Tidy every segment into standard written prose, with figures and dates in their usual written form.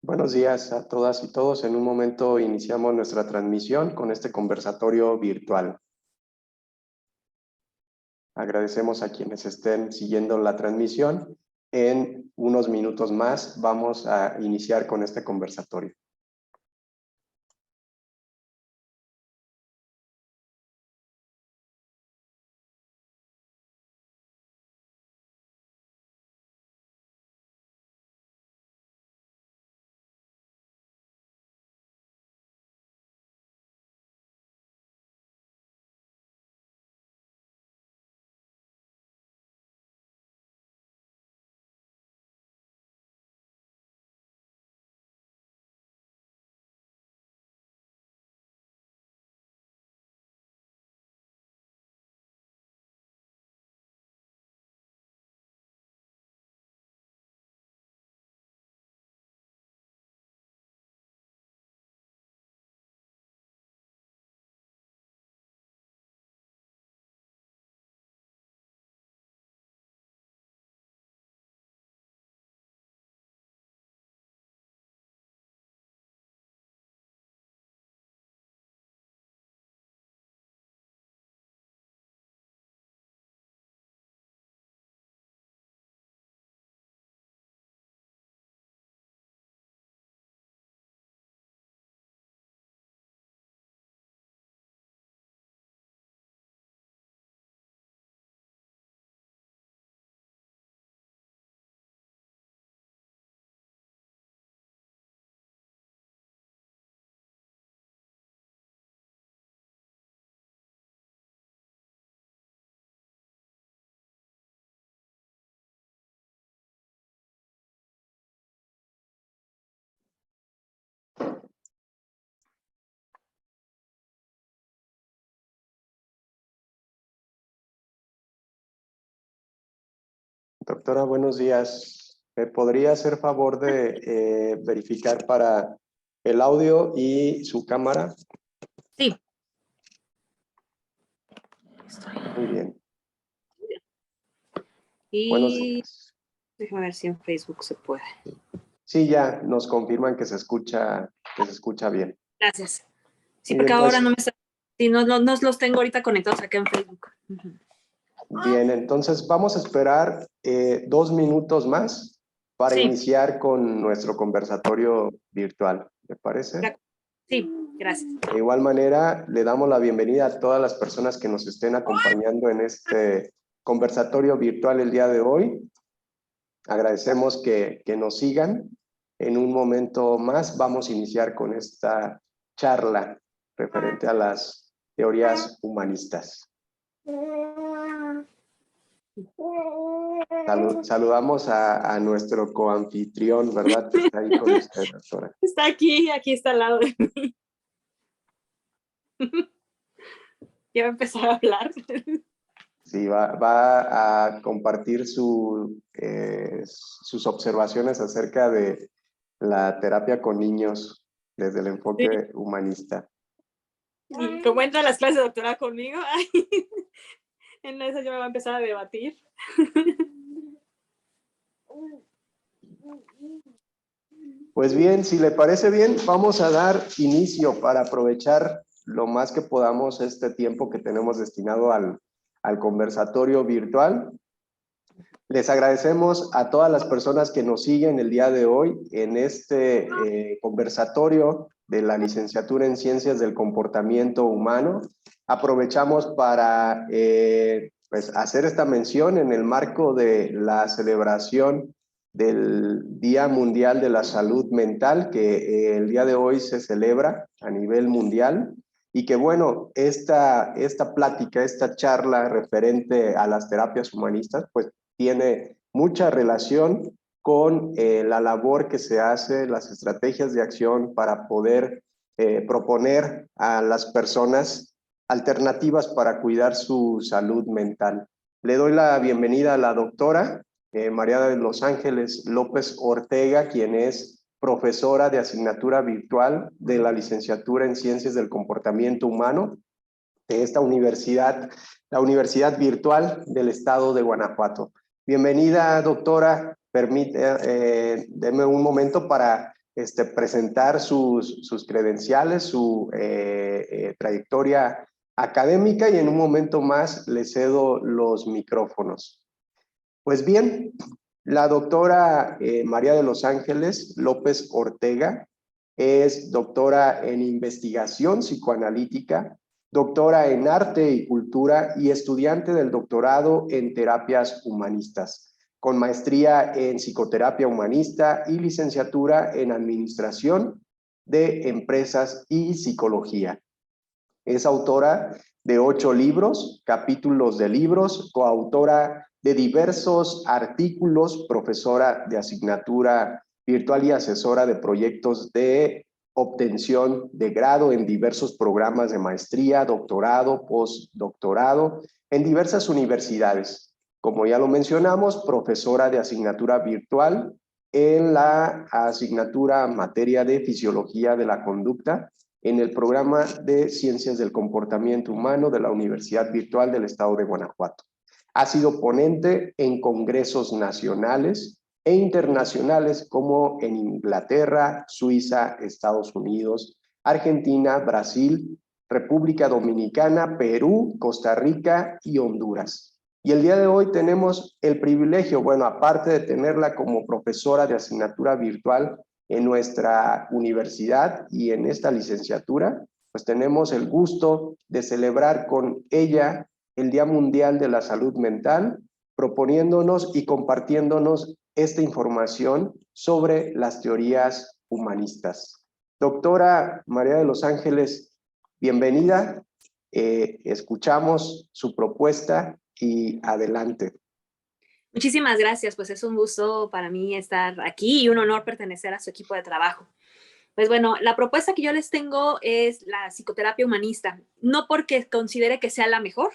Buenos días a todas y todos. En un momento iniciamos nuestra transmisión con este conversatorio virtual. Agradecemos a quienes estén siguiendo la transmisión. En unos minutos más vamos a iniciar con este conversatorio. Doctora, buenos días. ¿Me podría hacer favor de verificar para el audio y su cámara? Sí. Muy bien. Buenos Y días. déjame ver si en Facebook se puede. Sí, ya nos confirman que se escucha bien. Gracias. Sí, Muy porque bien, ahora pues, no me está... Sí, no los tengo ahorita conectados acá en Facebook. bien, entonces vamos a esperar 2 minutos más para Sí. iniciar con nuestro conversatorio virtual. ¿Le parece? Sí, gracias. De igual manera, le damos la bienvenida a todas las personas que nos estén acompañando en este conversatorio virtual el día de hoy. Agradecemos que nos sigan. En un momento más vamos a iniciar con esta charla referente a las teorías humanistas. Saludamos a nuestro coanfitrión, ¿verdad? Que está ahí con usted, doctora. Está aquí está al lado de mí. Ya va a empezar a hablar. Sí, va a compartir sus observaciones acerca de la terapia con niños desde el enfoque humanista. Y como entra a las clases de doctorado conmigo, en eso yo me va a empezar a debatir. Pues bien, si le parece bien, vamos a dar inicio para aprovechar lo más que podamos este tiempo que tenemos destinado al conversatorio virtual. Les agradecemos a todas las personas que nos siguen el día de hoy en este conversatorio de la licenciatura en Ciencias del Comportamiento Humano. Aprovechamos para pues hacer esta mención en el marco de la celebración del Día Mundial de la Salud Mental, que el día de hoy se celebra a nivel mundial. Y que bueno, esta plática, esta charla referente a las terapias humanistas, pues tiene mucha relación con la labor que se hace, las estrategias de acción para poder proponer a las personas alternativas para cuidar su salud mental. Le doy la bienvenida a la doctora María de los Ángeles López Ortega, quien es profesora de asignatura virtual de la licenciatura en Ciencias del Comportamiento Humano de esta universidad, la Universidad Virtual del Estado de Guanajuato. Bienvenida, doctora. Deme un momento para presentar sus credenciales, su trayectoria académica, y en un momento más le cedo los micrófonos. Pues bien, la doctora María de los Ángeles López Ortega es doctora en investigación psicoanalítica, doctora en arte y cultura y estudiante del doctorado en terapias humanistas, con maestría en psicoterapia humanista y licenciatura en administración de empresas y psicología. Es autora de 8 libros, capítulos de libros, coautora de diversos artículos, profesora de asignatura virtual y asesora de proyectos de obtención de grado en diversos programas de maestría, doctorado, postdoctorado en diversas universidades. Como ya lo mencionamos, profesora de asignatura virtual en la asignatura materia de fisiología de la conducta en el programa de Ciencias del Comportamiento Humano de la Universidad Virtual del Estado de Guanajuato. Ha sido ponente en congresos nacionales e internacionales como en Inglaterra, Suiza, Estados Unidos, Argentina, Brasil, República Dominicana, Perú, Costa Rica y Honduras. Y el día de hoy tenemos el privilegio, bueno, aparte de tenerla como profesora de asignatura virtual en nuestra universidad y en esta licenciatura, pues tenemos el gusto de celebrar con ella el Día Mundial de la Salud Mental, proponiéndonos y compartiéndonos esta información sobre las teorías humanistas. Doctora María de los Ángeles, bienvenida. Escuchamos su propuesta y adelante. Muchísimas gracias, pues es un gusto para mí estar aquí y un honor pertenecer a su equipo de trabajo. Pues bueno, la propuesta que yo les tengo es la psicoterapia humanista, no porque considere que sea la mejor,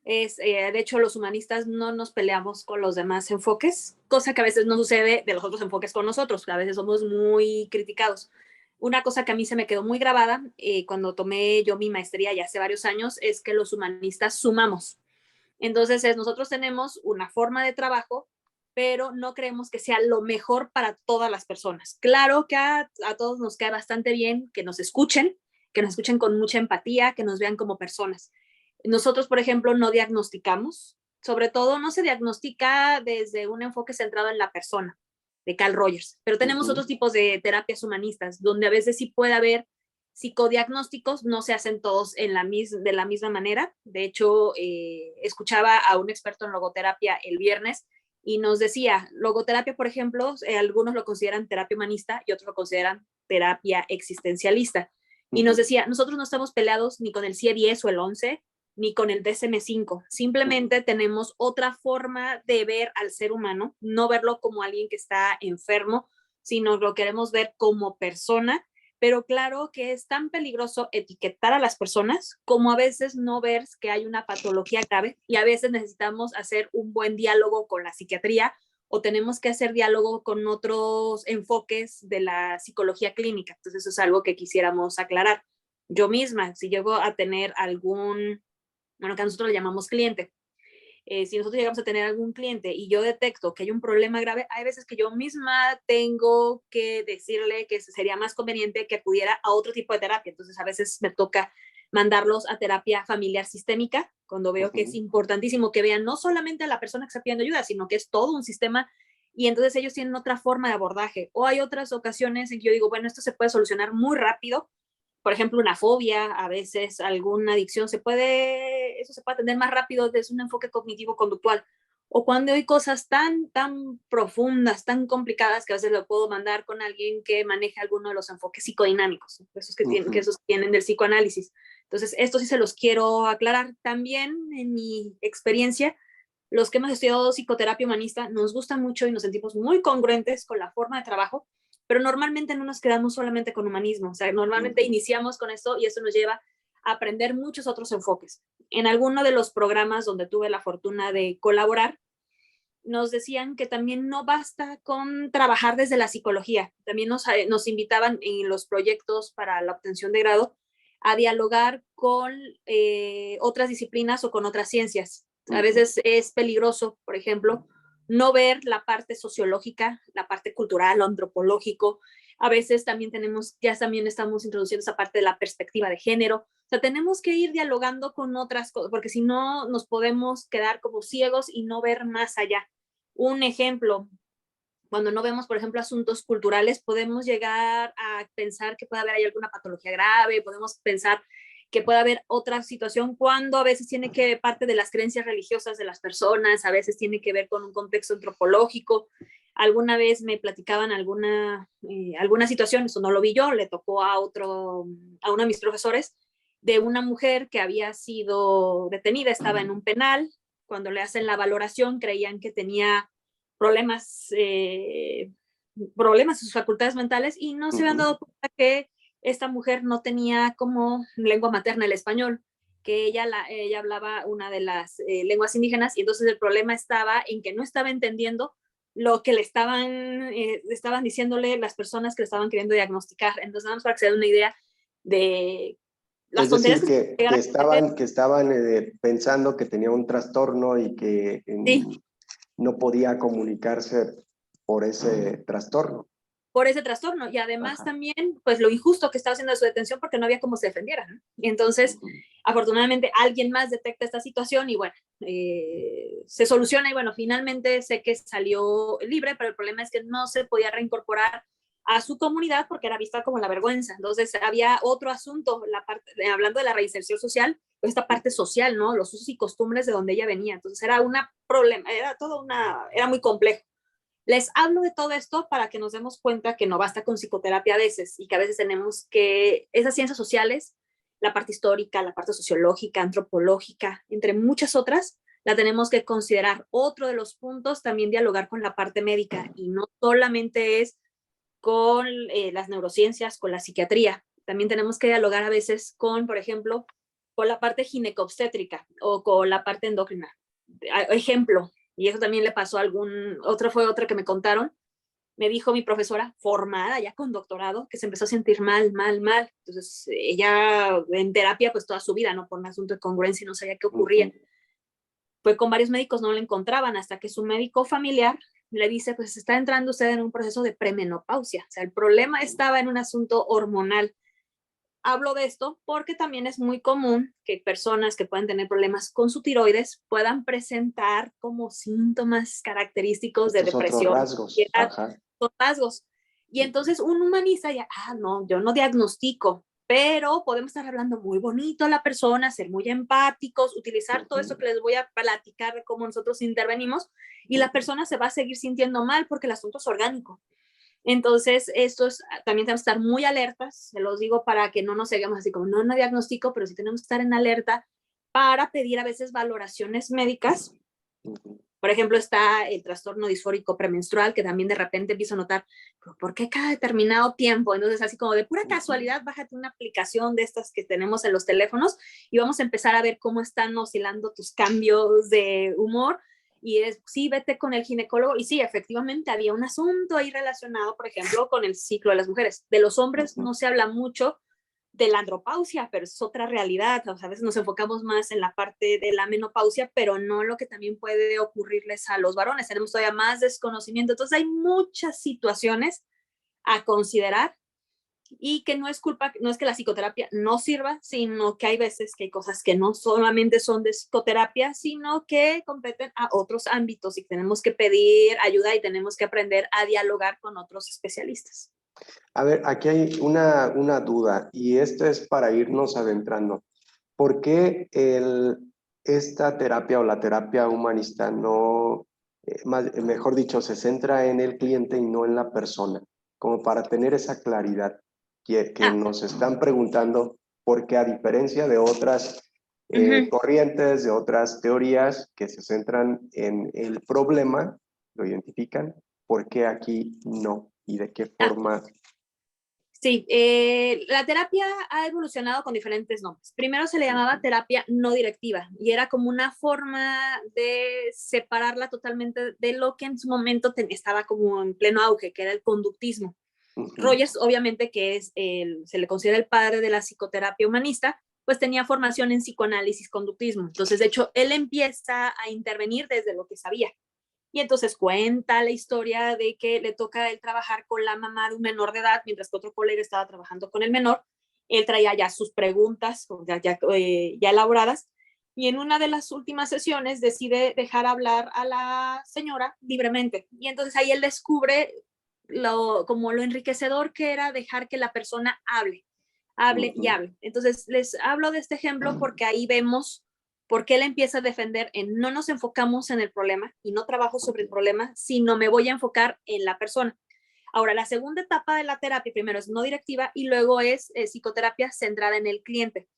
de hecho los humanistas no nos peleamos con los demás enfoques, cosa que a veces no sucede de los otros enfoques con nosotros, que a veces somos muy criticados. Una cosa que a mí se me quedó muy grabada cuando tomé yo mi maestría ya hace varios años es que los humanistas sumamos. Entonces, nosotros tenemos una forma de trabajo, pero no creemos que sea lo mejor para todas las personas. Claro que a todos nos cae bastante bien que nos escuchen con mucha empatía, que nos vean como personas. Nosotros, por ejemplo, no diagnosticamos, sobre todo no se diagnostica desde un enfoque centrado en la persona, de Carl Rogers, pero tenemos otros tipos de terapias humanistas, donde a veces sí puede haber psicodiagnósticos, no se hacen todos de la misma manera. De hecho, escuchaba a un experto en logoterapia el viernes y nos decía, logoterapia, por ejemplo, algunos lo consideran terapia humanista y otros lo consideran terapia existencialista. Y nos decía, nosotros no estamos peleados ni con el CIE-10 o el 11, ni con el DSM-5. Simplemente tenemos otra forma de ver al ser humano, no verlo como alguien que está enfermo, sino lo queremos ver como persona. Pero claro que es tan peligroso etiquetar a las personas como a veces no ver que hay una patología grave y a veces necesitamos hacer un buen diálogo con la psiquiatría o tenemos que hacer diálogo con otros enfoques de la psicología clínica. Entonces eso es algo que quisiéramos aclarar. Yo misma, si llego a tener algún, bueno, que nosotros le llamamos cliente, si nosotros llegamos a tener algún cliente y yo detecto que hay un problema grave, hay veces que yo misma tengo que decirle que sería más conveniente que acudiera a otro tipo de terapia. Entonces, a veces me toca mandarlos a terapia familiar sistémica, cuando veo que es importantísimo que vean no solamente a la persona que está pidiendo ayuda, sino que es todo un sistema y entonces ellos tienen otra forma de abordaje. O hay otras ocasiones en que yo digo, bueno, esto se puede solucionar muy rápido, por ejemplo, una fobia, a veces alguna adicción, eso se puede atender más rápido desde un enfoque cognitivo-conductual. O cuando hay cosas tan profundas, tan complicadas, que a veces lo puedo mandar con alguien que maneja alguno de los enfoques psicodinámicos, esos que tienen del psicoanálisis. Entonces, esto sí se los quiero aclarar. También, en mi experiencia, los que hemos estudiado psicoterapia humanista nos gusta mucho y nos sentimos muy congruentes con la forma de trabajo, pero normalmente no nos quedamos solamente con humanismo, o sea, normalmente iniciamos con esto y eso nos lleva a aprender muchos otros enfoques. En alguno de los programas donde tuve la fortuna de colaborar, nos decían que también no basta con trabajar desde la psicología, también nos invitaban en los proyectos para la obtención de grado a dialogar con otras disciplinas o con otras ciencias. A veces es peligroso, por ejemplo, no ver la parte sociológica, la parte cultural, lo antropológico. A veces también también estamos introduciendo esa parte de la perspectiva de género. O sea, tenemos que ir dialogando con otras cosas, porque si no nos podemos quedar como ciegos y no ver más allá. Un ejemplo, cuando no vemos, por ejemplo, asuntos culturales, podemos llegar a pensar que puede haber ahí alguna patología grave, podemos pensar que puede haber otra situación cuando a veces tiene que ver parte de las creencias religiosas de las personas, a veces tiene que ver con un contexto antropológico. Alguna vez me platicaban alguna situación, eso no lo vi yo, le tocó a uno de mis profesores, de una mujer que había sido detenida, estaba en un penal, cuando le hacen la valoración creían que tenía problemas en sus facultades mentales y no se habían dado cuenta que esta mujer no tenía como lengua materna el español, que ella hablaba una de las lenguas indígenas y entonces el problema estaba en que no estaba entendiendo lo que le estaban diciéndole las personas que le estaban queriendo diagnosticar. Entonces, vamos para que se den una idea de las tonterías que estaban pensando que tenía un trastorno y que sí, no podía comunicarse por ese trastorno. por ese trastorno y además también pues lo injusto que estaba haciendo su detención porque no había cómo se defendiera, ¿no? Y entonces afortunadamente alguien más detecta esta situación y bueno, se soluciona y bueno, finalmente sé que salió libre, pero el problema es que no se podía reincorporar a su comunidad porque era vista como la vergüenza. Entonces había otro asunto, hablando de la reinserción social, pues esta parte social, ¿no? Los usos y costumbres de donde ella venía. Entonces era era muy complejo. Les hablo de todo esto para que nos demos cuenta que no basta con psicoterapia a veces y que a veces tenemos que, esas ciencias sociales, la parte histórica, la parte sociológica, antropológica, entre muchas otras, la tenemos que considerar. Otro de los puntos, también dialogar con la parte médica y no solamente es con las neurociencias, con la psiquiatría. También tenemos que dialogar a veces con, por ejemplo, con la parte ginecobstétrica o con la parte endocrina. Ejemplo, y eso también le pasó a otra que me contaron, me dijo mi profesora, formada ya con doctorado, que se empezó a sentir mal. Entonces, ella en terapia, pues toda su vida, ¿no? Por un asunto de congruencia, no sabía qué ocurría. Fue con varios médicos, no lo encontraban, hasta que su médico familiar le dice, pues está entrando usted en un proceso de premenopausia. O sea, el problema estaba en un asunto hormonal. Hablo de esto porque también es muy común que personas que pueden tener problemas con su tiroides puedan presentar como síntomas característicos de depresión, rasgos. Y entonces un humanista ya, no, yo no diagnostico, pero podemos estar hablando muy bonito a la persona, ser muy empáticos, utilizar todo esto que les voy a platicar de cómo nosotros intervenimos y la persona se va a seguir sintiendo mal porque el asunto es orgánico. Entonces, también tenemos que estar muy alertas, se los digo para que no nos seguimos así como, no diagnostico, pero sí tenemos que estar en alerta para pedir a veces valoraciones médicas. Por ejemplo, está el trastorno disfórico premenstrual, que también de repente empiezo a notar, ¿por qué cada determinado tiempo? Entonces, así como de pura casualidad, bájate una aplicación de estas que tenemos en los teléfonos y vamos a empezar a ver cómo están oscilando tus cambios de humor. Y sí, vete con el ginecólogo. Y sí, efectivamente, había un asunto ahí relacionado, por ejemplo, con el ciclo de las mujeres. De los hombres no se habla mucho de la andropausia, pero es otra realidad. O sea, a veces nos enfocamos más en la parte de la menopausia, pero no lo que también puede ocurrirles a los varones. Tenemos todavía más desconocimiento. Entonces hay muchas situaciones a considerar y que no es que la psicoterapia no sirva, sino que hay veces que hay cosas que no solamente son de psicoterapia, sino que competen a otros ámbitos y tenemos que pedir ayuda y tenemos que aprender a dialogar con otros especialistas. A ver, aquí hay una duda y esto es para irnos adentrando. ¿Por qué esta terapia o la terapia humanista no, mejor dicho, se centra en el cliente y no en la persona? Como para tener esa claridad que nos están preguntando, porque a diferencia de otras corrientes, de otras teorías que se centran en el problema, lo identifican, ¿por qué aquí no? ¿Y de qué forma? Sí, la terapia ha evolucionado con diferentes nombres. Primero se le llamaba terapia no directiva y era como una forma de separarla totalmente de lo que en su momento estaba como en pleno auge, que era el conductismo. Rogers, obviamente, que se le considera el padre de la psicoterapia humanista, pues tenía formación en psicoanálisis, conductismo. Entonces, de hecho, él empieza a intervenir desde lo que sabía. Y entonces cuenta la historia de que le toca a él trabajar con la mamá de un menor de edad, mientras que otro colega estaba trabajando con el menor. Él traía ya sus preguntas ya elaboradas, y en una de las últimas sesiones decide dejar hablar a la señora libremente. Y entonces ahí él descubre como lo enriquecedor que era dejar que la persona hable y hable. Entonces les hablo de este ejemplo porque ahí vemos por qué él empieza a defender en no nos enfocamos en el problema y no trabajo sobre el problema, sino me voy a enfocar en la persona. Ahora, la segunda etapa de la terapia, primero es no directiva y luego es psicoterapia centrada en el cliente.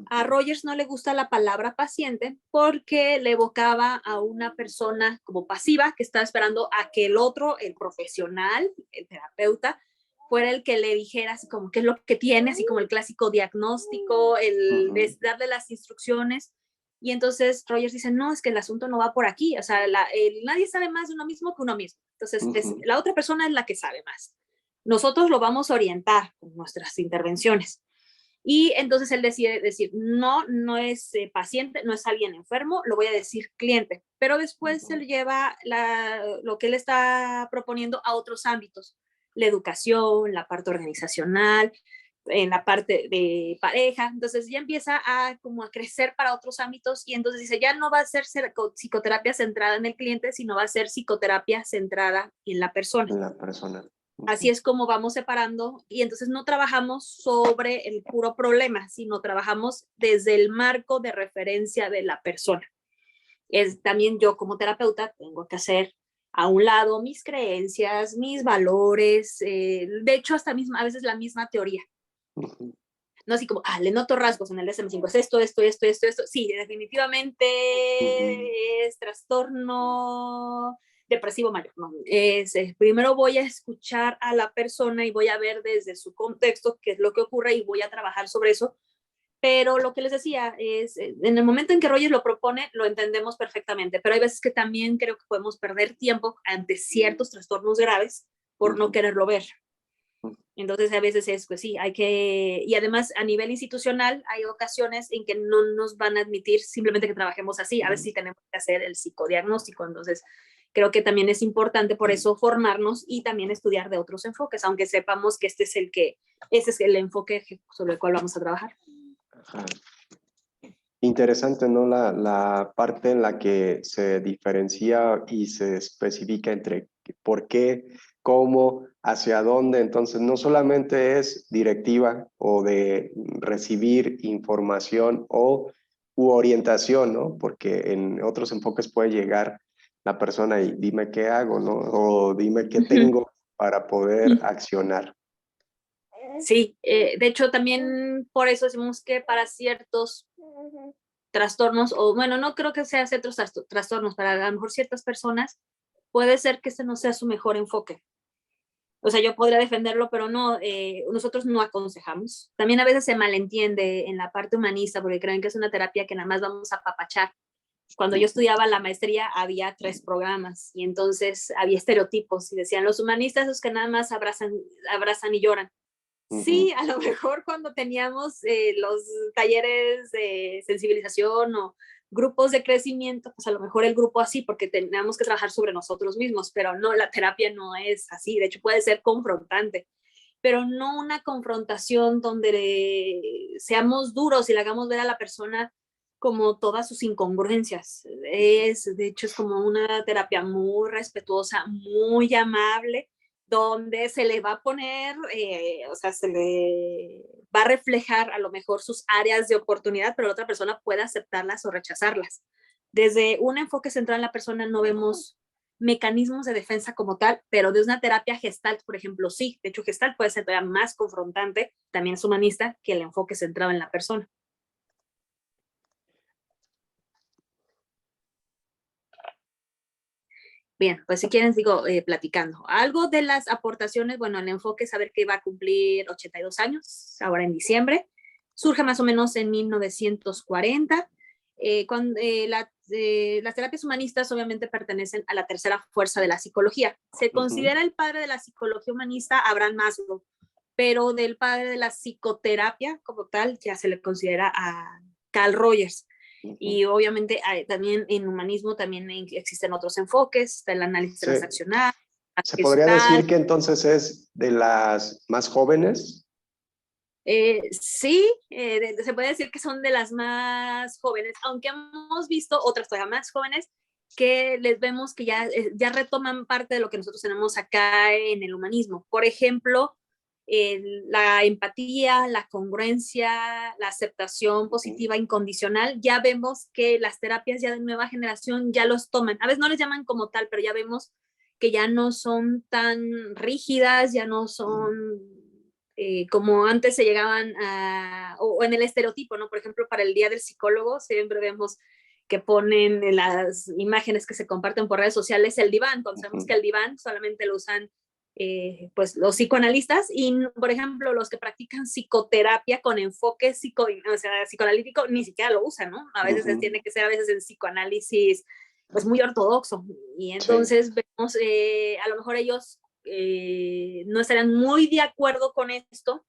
A Rogers no le gusta la palabra paciente porque le evocaba a una persona como pasiva que estaba esperando a que el otro, el profesional, el terapeuta, fuera el que le dijera así como qué es lo que tiene, así como el clásico diagnóstico, el darle las instrucciones. Y entonces Rogers dice, no, es que el asunto no va por aquí, o sea, nadie sabe más de uno mismo que uno mismo. Entonces, la otra persona es la que sabe más. Nosotros lo vamos a orientar con nuestras intervenciones. Y entonces él decide decir, no, no es paciente, no es alguien enfermo, lo voy a decir cliente. Pero después se lleva lo que él está proponiendo a otros ámbitos, la educación, la parte organizacional, en la parte de pareja. Entonces ya empieza como a crecer para otros ámbitos y entonces dice, ya no va a ser psicoterapia centrada en el cliente, sino va a ser psicoterapia centrada en la persona. En la persona. Así es como vamos separando y entonces no trabajamos sobre el puro problema, sino trabajamos desde el marco de referencia de la persona. También yo como terapeuta tengo que hacer a un lado mis creencias, mis valores, de hecho hasta a veces la misma teoría. No así como, le noto rasgos en el DSM-5, es esto. Sí, definitivamente es trastorno depresivo mayor. No, primero voy a escuchar a la persona y voy a ver desde su contexto qué es lo que ocurre y voy a trabajar sobre eso. Pero lo que les decía es, en el momento en que Rogers lo propone, lo entendemos perfectamente, pero hay veces que también creo que podemos perder tiempo ante ciertos trastornos graves por no quererlo ver. Entonces a veces es, pues sí, y además a nivel institucional hay ocasiones en que no nos van a admitir simplemente que trabajemos así, a veces sí tenemos que hacer el psicodiagnóstico, entonces creo que también es importante por eso formarnos y también estudiar de otros enfoques, aunque sepamos que este es el enfoque sobre el cual vamos a trabajar. Ajá. Interesante, ¿no? La parte en la que se diferencia y se especifica entre por qué, cómo, hacia dónde. Entonces, no solamente es directiva o de recibir información u orientación, ¿no? Porque en otros enfoques puede llegar la persona y dime qué hago, ¿no? O dime qué tengo para poder accionar. Sí, de hecho también por eso decimos que para ciertos trastornos, o bueno, no creo que sea ciertos trastornos, para a lo mejor ciertas personas puede ser que ese no sea su mejor enfoque. O sea, yo podría defenderlo, pero no, nosotros no aconsejamos. También a veces se malentiende en la parte humanista porque creen que es una terapia que nada más vamos a apapachar. Cuando yo estudiaba la maestría había 3 programas y entonces había estereotipos y decían los humanistas los que nada más abrazan y lloran. Sí, a lo mejor cuando teníamos los talleres de sensibilización o grupos de crecimiento, pues a lo mejor el grupo así, porque teníamos que trabajar sobre nosotros mismos, pero no, la terapia no es así, de hecho puede ser confrontante, pero no una confrontación donde seamos duros y le hagamos ver a la persona como todas sus incongruencias. De hecho, es como una terapia muy respetuosa, muy amable, donde se le va a poner, o sea, se le va a reflejar a lo mejor sus áreas de oportunidad, pero la otra persona puede aceptarlas o rechazarlas. Desde un enfoque central en la persona no vemos mecanismos de defensa como tal, pero de una terapia gestalt, por ejemplo, sí. De hecho, gestalt puede ser todavía más confrontante, también es humanista, que el enfoque centrado en la persona. Bien, pues si quieren sigo platicando. Algo de las aportaciones, bueno, el enfoque es saber que va a cumplir 82 años, ahora en diciembre. Surge más o menos en 1940. Las terapias humanistas obviamente pertenecen a la tercera fuerza de la psicología. Se considera el padre de la psicología humanista Abraham Maslow, pero del padre de la psicoterapia como tal ya se le considera a Carl Rogers. Y obviamente también en humanismo también existen otros enfoques, está el análisis Sí. transaccional. ¿Se podría decir que entonces es de las más jóvenes? Sí, se puede decir que son de las más jóvenes, aunque hemos visto otras todavía más jóvenes que les vemos que ya retoman parte de lo que nosotros tenemos acá en el humanismo. Por ejemplo, la empatía, la congruencia, la aceptación positiva incondicional, ya vemos que las terapias ya de nueva generación ya los toman. A veces no les llaman como tal, pero ya vemos que ya no son tan rígidas, ya no son como antes se llegaban o en el estereotipo, ¿no? Por ejemplo, para el Día del Psicólogo siempre vemos que ponen en las imágenes que se comparten por redes sociales el diván. Entonces, sabemos que el diván solamente lo usan pues los psicoanalistas y, por ejemplo, los que practican psicoterapia con enfoque o sea, psicoanalítico ni siquiera lo usan, ¿no? A veces tiene que ser a veces en psicoanálisis pues muy ortodoxo y entonces vemos a lo mejor ellos no estarían muy de acuerdo con esto,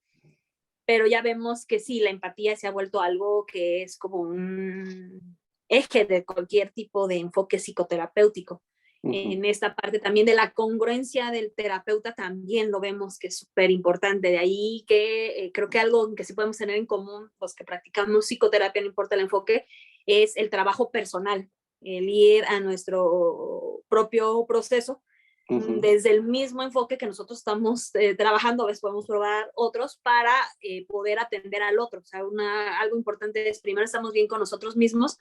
pero ya vemos que sí, la empatía se ha vuelto algo que es como un eje de cualquier tipo de enfoque psicoterapéutico. En esta parte también de la congruencia del terapeuta también lo vemos que es súper importante. De ahí que creo que algo que sí podemos tener en común, los que practicamos psicoterapia, no importa el enfoque, es el trabajo personal, el ir a nuestro propio proceso desde el mismo enfoque que nosotros estamos trabajando. A veces podemos probar otros para poder atender al otro. O sea, algo importante es primero estamos bien con nosotros mismos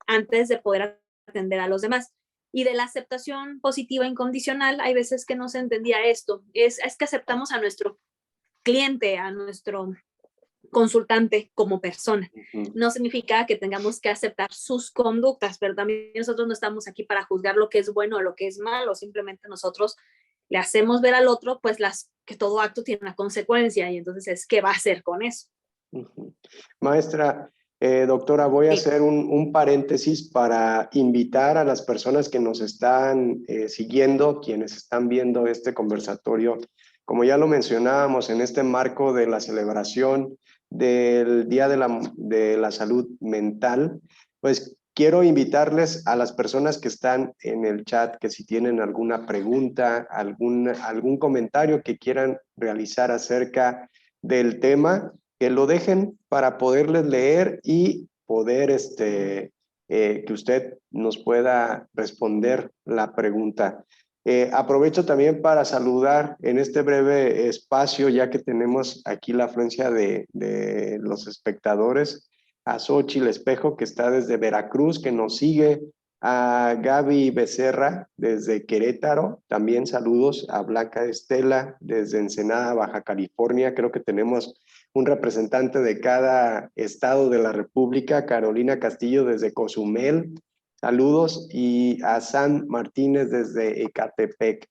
antes de poder atender a los demás. Y de la aceptación positiva incondicional, hay veces que no se entendía esto. Es que aceptamos a nuestro cliente, a nuestro consultante como persona. No significa que tengamos que aceptar sus conductas, pero también nosotros no estamos aquí para juzgar lo que es bueno o lo que es malo, simplemente nosotros le hacemos ver al otro pues que todo acto tiene una consecuencia y entonces es qué va a hacer con eso. Maestra, doctora, voy a hacer un paréntesis para invitar a las personas que nos están siguiendo, quienes están viendo este conversatorio, como ya lo mencionábamos, en este marco de la celebración del Día de la Salud Mental, pues quiero invitarles a las personas que están en el chat que si tienen alguna pregunta, algún comentario que quieran realizar acerca del tema, que lo dejen para poderles leer y poder que usted nos pueda responder la pregunta. Aprovecho también para saludar en este breve espacio, ya que tenemos aquí la afluencia de los espectadores, a Xochitl Espejo, que está desde Veracruz, que nos sigue, a Gaby Becerra desde Querétaro, también saludos a Blanca Estela desde Ensenada, Baja California. Creo que tenemos un representante de cada estado de la República, Carolina Castillo desde Cozumel, saludos, y a San Martínez desde Ecatepec.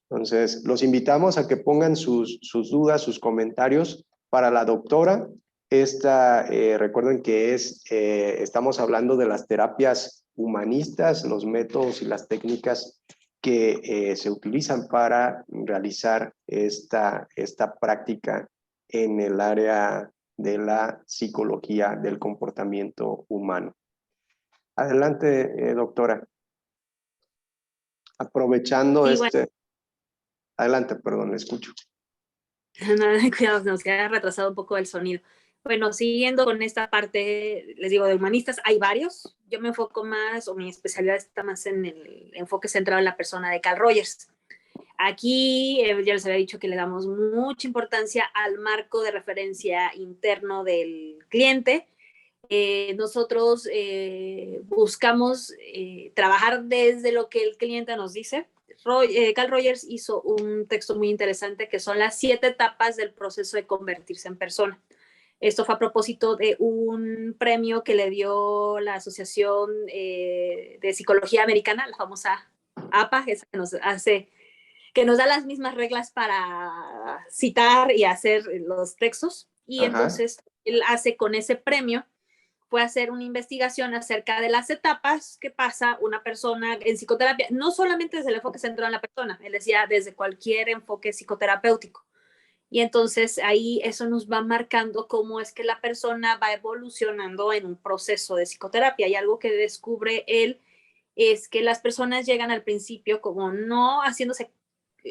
Entonces, los invitamos a que pongan sus dudas, sus comentarios para la doctora. Recuerden que estamos hablando de las terapias humanistas, los métodos y las técnicas que se utilizan para realizar esta práctica en el área de la psicología del comportamiento humano. Adelante, doctora. Aprovechando sí, bueno. Adelante, perdón, le escucho. No, cuidado, nos queda retrasado un poco el sonido. Bueno, siguiendo con esta parte, les digo, de humanistas, hay varios. Yo me enfoco más, o mi especialidad está más en el enfoque centrado en la persona de Carl Rogers. Aquí ya les había dicho que le damos mucha importancia al marco de referencia interno del cliente. Nosotros buscamos trabajar desde lo que el cliente nos dice. Carl Rogers hizo un texto muy interesante que son las 7 etapas del proceso de convertirse en persona. Esto fue a propósito de un premio que le dio la Asociación de Psicología Americana, la famosa APA, esa que nos da las mismas reglas para citar y hacer los textos. Y entonces él hace con ese premio, fue hacer una investigación acerca de las etapas que pasa una persona en psicoterapia, no solamente desde el enfoque centrado en la persona, él decía desde cualquier enfoque psicoterapéutico. Y entonces ahí eso nos va marcando cómo es que la persona va evolucionando en un proceso de psicoterapia. Y algo que descubre él es que las personas llegan al principio como no haciéndose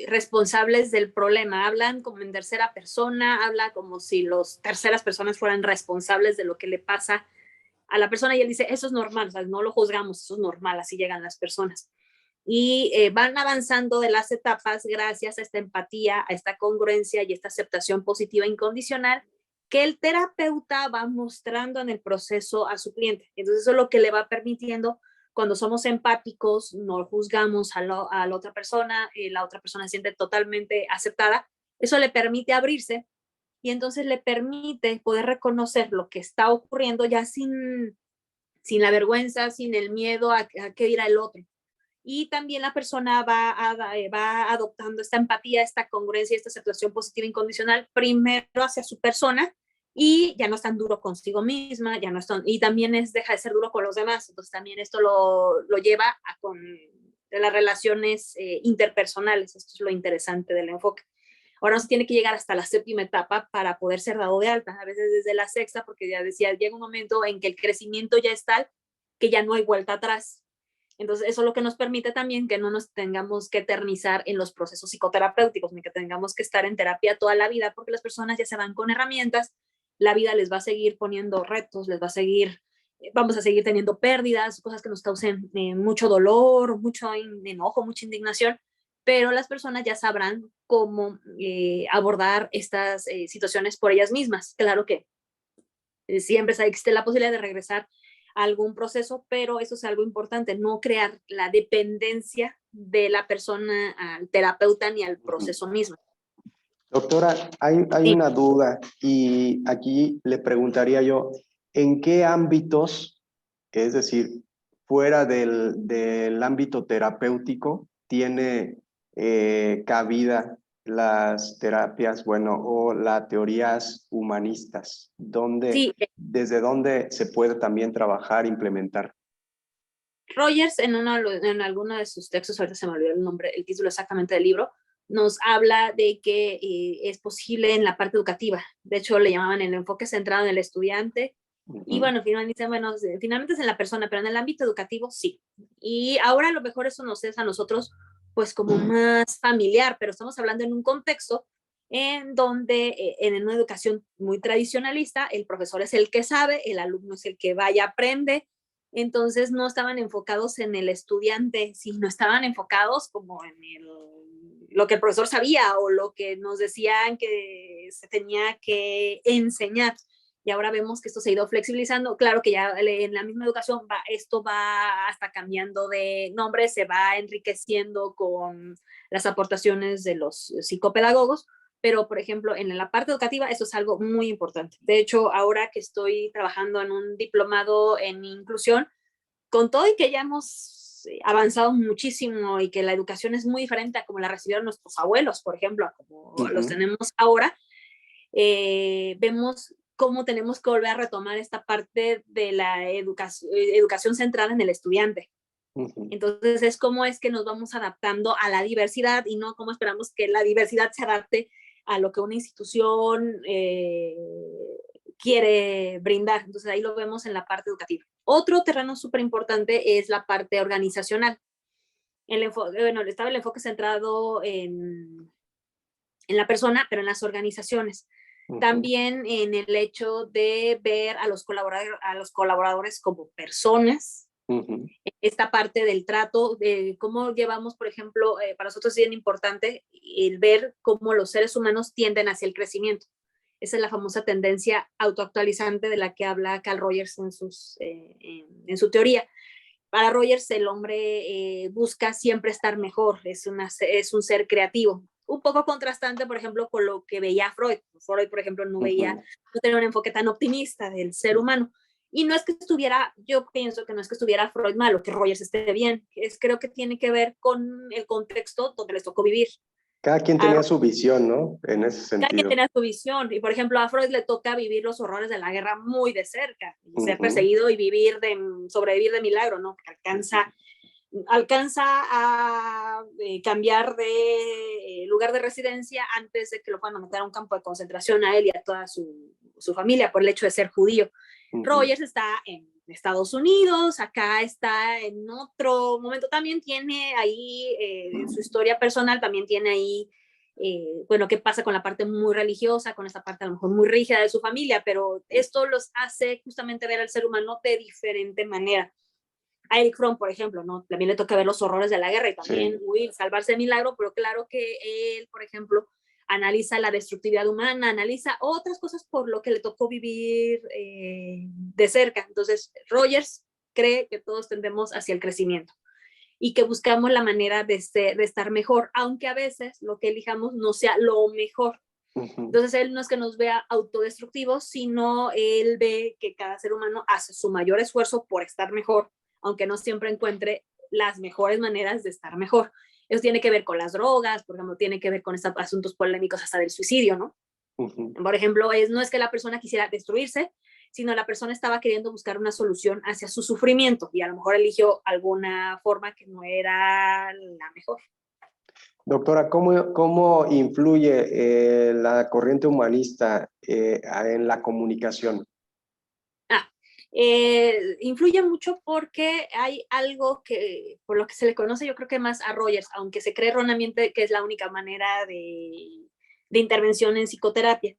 responsables del problema, hablan como en tercera persona, habla como si las terceras personas fueran responsables de lo que le pasa a la persona y él dice, eso es normal, o sea, no lo juzgamos, eso es normal, así llegan las personas. Y van avanzando de las etapas gracias a esta empatía, a esta congruencia y esta aceptación positiva incondicional que el terapeuta va mostrando en el proceso a su cliente. Entonces eso es lo que le va permitiendo cuando somos empáticos, no juzgamos a la otra persona, la otra persona se siente totalmente aceptada, eso le permite abrirse y entonces le permite poder reconocer lo que está ocurriendo ya sin la vergüenza, sin el miedo a qué dirá el otro. Y también la persona va adoptando esta empatía, esta congruencia, esta aceptación positiva incondicional, primero hacia su persona y ya no es tan duro consigo misma, ya no es tan, y también deja de ser duro con los demás. Entonces también esto lo lleva con las relaciones interpersonales. Esto es lo interesante del enfoque. Ahora no se tiene que llegar hasta la séptima etapa para poder ser dado de alta, a veces desde la sexta, porque ya decía, llega un momento en que el crecimiento ya es tal que ya no hay vuelta atrás. Entonces, eso es lo que nos permite también que no nos tengamos que eternizar en los procesos psicoterapéuticos, ni que tengamos que estar en terapia toda la vida, porque las personas ya se van con herramientas, la vida les va a seguir poniendo retos, les va a seguir, vamos a seguir teniendo pérdidas, cosas que nos causen mucho dolor, mucho enojo, mucha indignación, pero las personas ya sabrán cómo abordar estas situaciones por ellas mismas. Claro que siempre existe la posibilidad de regresar a algún proceso, pero eso es algo importante, no crear la dependencia de la persona al terapeuta ni al proceso mismo. Doctora, hay Sí. una duda y aquí le preguntaría yo, ¿en qué ámbitos, es decir, fuera del ámbito terapéutico, tiene cabida las terapias, bueno, o las teorías humanistas? Sí, ¿Desde dónde se puede también trabajar, implementar? Rogers en alguno de sus textos, ahorita se me olvidó el nombre, el título exactamente del libro, nos habla de que es posible en la parte educativa. De hecho, le llamaban el enfoque centrado en el estudiante. Y bueno, finalmente es en la persona, pero en el ámbito educativo sí. Y ahora a lo mejor eso nos es a nosotros pues como más familiar, pero estamos hablando en un contexto en donde en una educación muy tradicionalista, el profesor es el que sabe, el alumno es el que vaya, aprende, entonces no estaban enfocados en el estudiante, sino estaban enfocados como en lo que el profesor sabía o lo que nos decían que se tenía que enseñar. Y ahora vemos que esto se ha ido flexibilizando. Claro que ya en la misma educación esto va hasta cambiando de nombre, se va enriqueciendo con las aportaciones de los psicopedagogos, pero por ejemplo en la parte educativa esto es algo muy importante. De hecho, ahora que estoy trabajando en un diplomado en inclusión, con todo y que ya hemos avanzado muchísimo y que la educación es muy diferente a como la recibieron nuestros abuelos, por ejemplo, a como los tenemos ahora, vemos cómo tenemos que volver a retomar esta parte de la educación centrada en el estudiante. Entonces es cómo es que nos vamos adaptando a la diversidad y no cómo esperamos que la diversidad se adapte a lo que una institución quiere brindar. Entonces ahí lo vemos en la parte educativa. Otro terreno súper importante es la parte organizacional. Estaba el enfoque centrado en la persona, pero en las organizaciones. También en el hecho de ver a los colaboradores como personas. Esta parte del trato, de cómo llevamos, por ejemplo, para nosotros es bien importante el ver cómo los seres humanos tienden hacia el crecimiento. Esa es la famosa tendencia autoactualizante de la que habla Carl Rogers en su teoría. Para Rogers, el hombre busca siempre estar mejor, es un ser creativo. Un poco contrastante, por ejemplo, con lo que veía Freud. Freud, por ejemplo, no tenía un enfoque tan optimista del ser humano. Y no es que yo pienso que no es que estuviera Freud malo, que Rogers esté bien, creo que tiene que ver con el contexto donde les tocó vivir. Cada quien tenía su visión, ¿no? En ese sentido. Cada quien tenía su visión. Y, por ejemplo, a Freud le toca vivir los horrores de la guerra muy de cerca. Y ser perseguido y sobrevivir de milagro, ¿no? Que alcanza alcanza a cambiar de lugar de residencia antes de que lo puedan meter a un campo de concentración a él y a toda su familia por el hecho de ser judío. Rogers está en Estados Unidos, acá está en otro momento, también tiene ahí, en su historia personal, también tiene ahí, bueno, qué pasa con la parte muy religiosa, con esta parte a lo mejor muy rígida de su familia, pero esto los hace justamente ver al ser humano de diferente manera. A Eric Fromm, por ejemplo, ¿no? También le toca ver los horrores de la guerra y también salvarse de milagro, pero claro que él, por ejemplo, analiza la destructividad humana, analiza otras cosas por lo que le tocó vivir de cerca. Entonces, Rogers cree que todos tendemos hacia el crecimiento y que buscamos la manera de estar mejor, aunque a veces lo que elijamos no sea lo mejor. Entonces, él no es que nos vea autodestructivos, sino él ve que cada ser humano hace su mayor esfuerzo por estar mejor, aunque no siempre encuentre las mejores maneras de estar mejor. Eso tiene que ver con las drogas, por ejemplo, tiene que ver con estos asuntos polémicos hasta del suicidio, ¿no? Por ejemplo, no es que la persona quisiera destruirse, sino la persona estaba queriendo buscar una solución hacia su sufrimiento y a lo mejor eligió alguna forma que no era la mejor. Doctora, ¿cómo influye la corriente humanista en la comunicación? Influye mucho porque hay algo que, por lo que se le conoce, yo creo que más a Rogers, aunque se cree erróneamente que es la única manera de intervención en psicoterapia.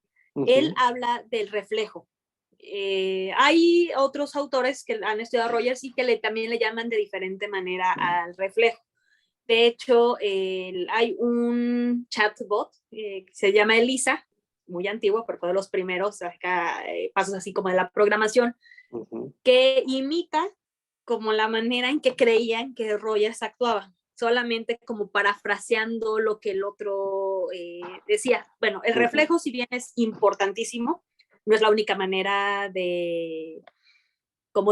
Él habla del reflejo. Hay otros autores que han estudiado a Rogers y que también le llaman de diferente manera al reflejo. De hecho, hay un chatbot que se llama Elisa, muy antiguo, pero fue de los primeros pasos así como de la programación, que imita como la manera en que creían que Rogers actuaba, solamente como parafraseando lo que el otro decía. Bueno, el reflejo, si bien es importantísimo, no es la única manera de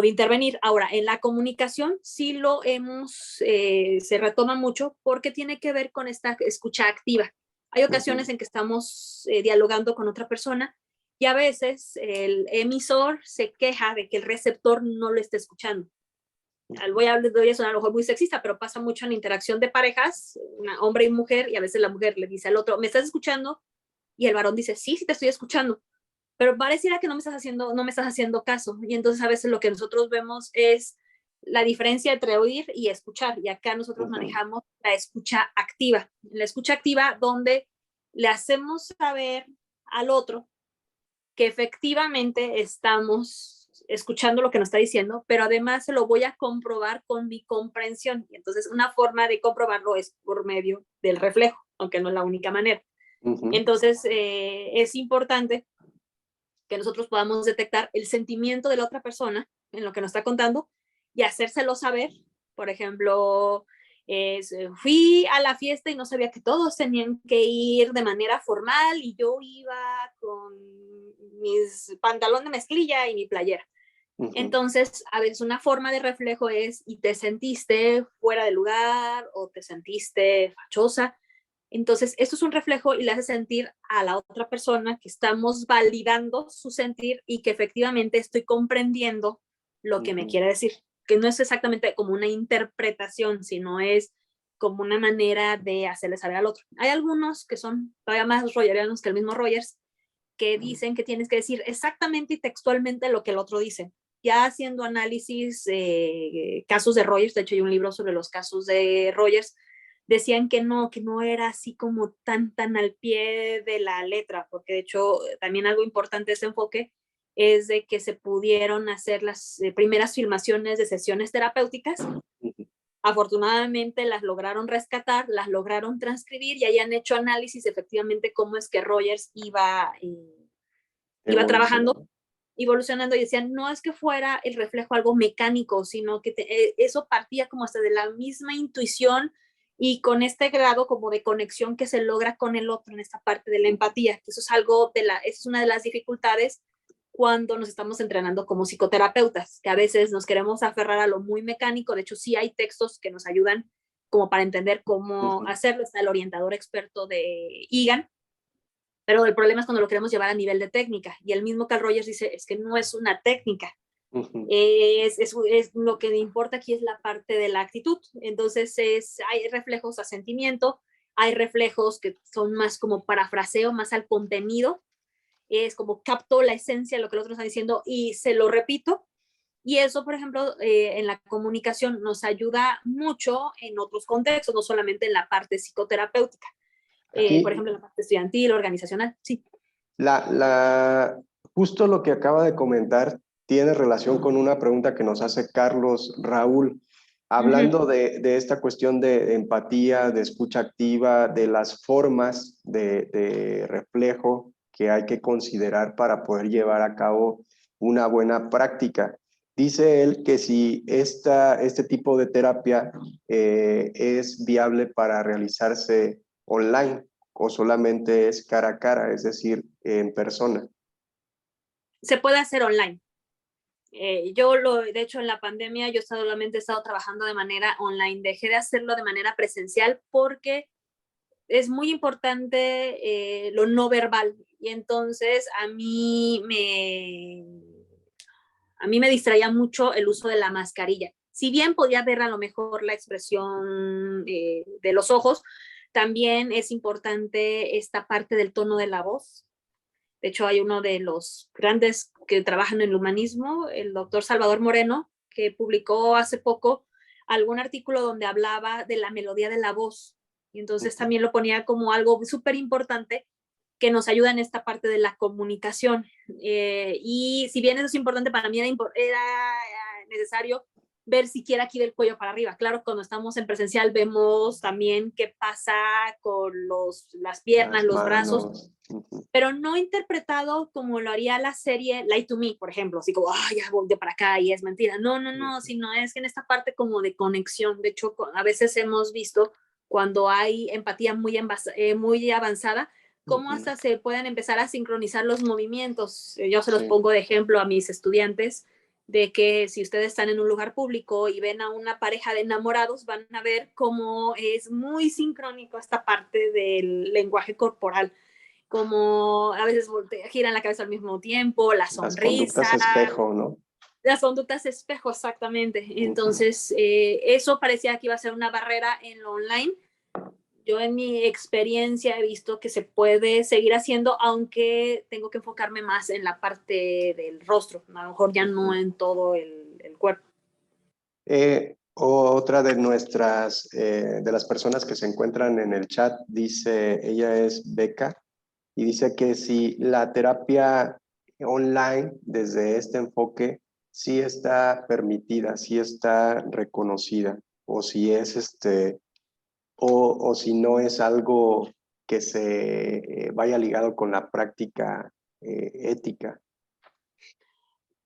intervenir. Ahora, en la comunicación sí lo se retoma mucho porque tiene que ver con esta escucha activa. Hay ocasiones en que estamos dialogando con otra persona y a veces el emisor se queja de que el receptor no lo está escuchando. Voy a sonar a lo mejor muy sexista, pero pasa mucho en la interacción de parejas, hombre y mujer, y a veces la mujer le dice al otro, ¿me estás escuchando? Y el varón dice, sí, sí te estoy escuchando, pero pareciera que no me estás haciendo caso. Y entonces a veces lo que nosotros vemos es la diferencia entre oír y escuchar. Y acá nosotros manejamos la escucha activa. La escucha activa donde le hacemos saber al otro que efectivamente estamos escuchando lo que nos está diciendo, pero además se lo voy a comprobar con mi comprensión. Y entonces una forma de comprobarlo es por medio del reflejo, aunque no es la única manera. Entonces es importante que nosotros podamos detectar el sentimiento de la otra persona en lo que nos está contando y hacérselo saber. Por ejemplo, fui a la fiesta y no sabía que todos tenían que ir de manera formal y yo iba con mis pantalones de mezclilla y mi playera. Entonces, a veces una forma de reflejo es, ¿y te sentiste fuera de lugar o te sentiste fachosa? Entonces, esto es un reflejo y le hace sentir a la otra persona que estamos validando su sentir y que efectivamente estoy comprendiendo lo que me quiere decir. Que no es exactamente como una interpretación, sino es como una manera de hacerle saber al otro. Hay algunos que son todavía más rogerianos que el mismo Rogers, que dicen que tienes que decir exactamente y textualmente lo que el otro dice. Ya haciendo análisis, casos de Rogers, de hecho hay un libro sobre los casos de Rogers, decían que no era así como tan al pie de la letra, porque de hecho también algo importante de ese enfoque es de que se pudieron hacer las primeras filmaciones de sesiones terapéuticas. Afortunadamente las lograron rescatar, las lograron transcribir y hayan hecho análisis efectivamente cómo es que Rogers iba trabajando, evolucionando, y decían, no es que fuera el reflejo algo mecánico, sino que eso partía como hasta de la misma intuición y con este grado como de conexión que se logra con el otro en esta parte de la empatía, que eso es algo eso es una de las dificultades cuando nos estamos entrenando como psicoterapeutas, que a veces nos queremos aferrar a lo muy mecánico. De hecho, sí hay textos que nos ayudan como para entender cómo hacerlo. Está el orientador experto de Egan, pero el problema es cuando lo queremos llevar a nivel de técnica. Y el mismo Carl Rogers dice, es que no es una técnica, Ujú. Es lo que importa aquí es la parte de la actitud. Entonces hay reflejos a sentimiento, hay reflejos que son más como parafraseo, más al contenido, es como capto la esencia de lo que el otro está diciendo y se lo repito. Y eso, por ejemplo, en la comunicación nos ayuda mucho en otros contextos, no solamente en la parte psicoterapéutica. Por Aquí ejemplo, en la parte estudiantil, organizacional, sí. La, la, justo lo que acaba de comentar tiene relación con una pregunta que nos hace Carlos Raúl, Ujú. hablando de esta cuestión de empatía, de escucha activa, de las formas de reflejo que hay que considerar para poder llevar a cabo una buena práctica. Dice él que si este tipo de terapia es viable para realizarse online o solamente es cara a cara, es decir, en persona. Se puede hacer online. De hecho, en la pandemia yo solamente he estado trabajando de manera online. Dejé de hacerlo de manera presencial porque es muy importante lo no verbal. Y entonces a mí me distraía mucho el uso de la mascarilla. Si bien podía ver a lo mejor la expresión de los ojos, también es importante esta parte del tono de la voz. De hecho, hay uno de los grandes que trabajan en el humanismo, el doctor Salvador Moreno, que publicó hace poco algún artículo donde hablaba de la melodía de la voz. Y entonces también lo ponía como algo súper importante que nos ayuda en esta parte de la comunicación. Y si bien eso es importante, para mí era necesario ver siquiera aquí del cuello para arriba. Claro, cuando estamos en presencial vemos también qué pasa con las piernas, Las los brazos, manos. Uh-huh. pero no interpretado como lo haría la serie Lie to Me, por ejemplo, así como, ya volteé para acá y es mentira. No, no, no, sino es que en esta parte como de conexión. De hecho, a veces hemos visto cuando hay empatía muy avanzada, cómo Uh-huh. hasta se pueden empezar a sincronizar los movimientos. Yo se los Sí. pongo de ejemplo a mis estudiantes, de que si ustedes están en un lugar público y ven a una pareja de enamorados, van a ver cómo es muy sincrónico esta parte del lenguaje corporal, como a veces giran la cabeza al mismo tiempo, la Las conductas sonrisa, espejo, ¿no? las conductas espejo, exactamente. Uh-huh. Entonces, eso parecía que iba a ser una barrera en lo online. Yo en mi experiencia he visto que se puede seguir haciendo, aunque tengo que enfocarme más en la parte del rostro, a lo mejor ya no Uh-huh. en todo el cuerpo. Otra de de las personas que se encuentran en el chat, dice, ella es Beca, y dice que si la terapia online desde este enfoque sí está permitida, sí está reconocida, o si es o si no es algo que se vaya ligado con la práctica ética.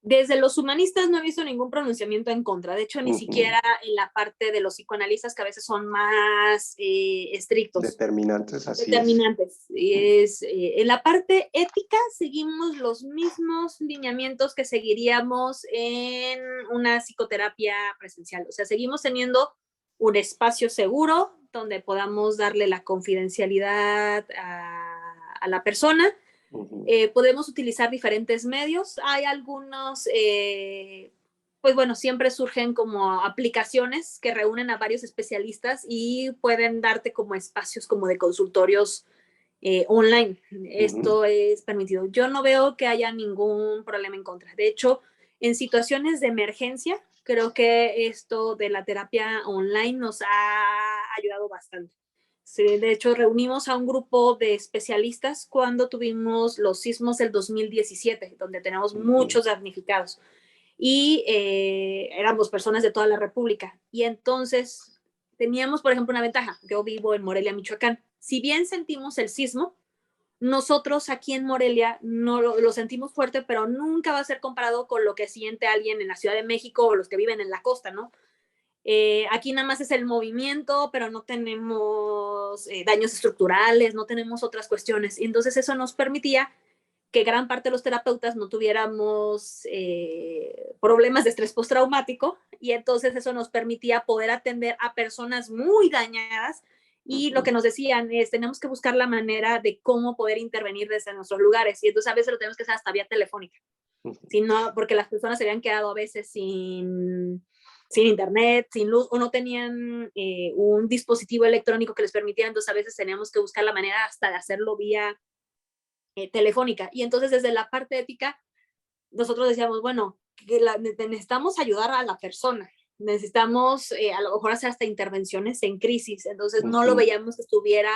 Desde los humanistas no he visto ningún pronunciamiento en contra. De hecho, ni Uh-huh. siquiera en la parte de los psicoanalistas, que a veces son más estrictos, Determinantes, así es. determinantes. En la parte ética seguimos los mismos lineamientos que seguiríamos en una psicoterapia presencial. O sea, seguimos teniendo un espacio seguro donde podamos darle la confidencialidad a la persona. Uh-huh. Podemos utilizar diferentes medios. Hay algunos, pues bueno, siempre surgen como aplicaciones que reúnen a varios especialistas y pueden darte como espacios como de consultorios online. Uh-huh. Esto es permitido. Yo no veo que haya ningún problema en contra. De hecho, en situaciones de emergencia, creo que esto de la terapia online nos ha ayudado bastante. Sí, de hecho, reunimos a un grupo de especialistas cuando tuvimos los sismos del 2017, donde tenemos Uh-huh. muchos damnificados. Y éramos personas de toda la República. Y entonces teníamos, por ejemplo, una ventaja. Yo vivo en Morelia, Michoacán. Si bien sentimos el sismo, nosotros aquí en Morelia no lo sentimos fuerte, pero nunca va a ser comparado con lo que siente alguien en la Ciudad de México o los que viven en la costa, ¿no? Aquí nada más es el movimiento, pero no tenemos daños estructurales, no tenemos otras cuestiones. Y entonces eso nos permitía que gran parte de los terapeutas no tuviéramos problemas de estrés postraumático, y entonces eso nos permitía poder atender a personas muy dañadas, y lo que nos decían es, tenemos que buscar la manera de cómo poder intervenir desde nuestros lugares, y entonces a veces lo tenemos que hacer hasta vía telefónica. sino porque las personas se habían quedado a veces sin internet, sin luz, o no tenían un dispositivo electrónico que les permitiera, entonces a veces teníamos que buscar la manera hasta de hacerlo vía telefónica. Y entonces desde la parte ética, nosotros decíamos, bueno, necesitamos ayudar a la persona, necesitamos a lo mejor hacer hasta intervenciones en crisis, entonces no lo veíamos que estuviera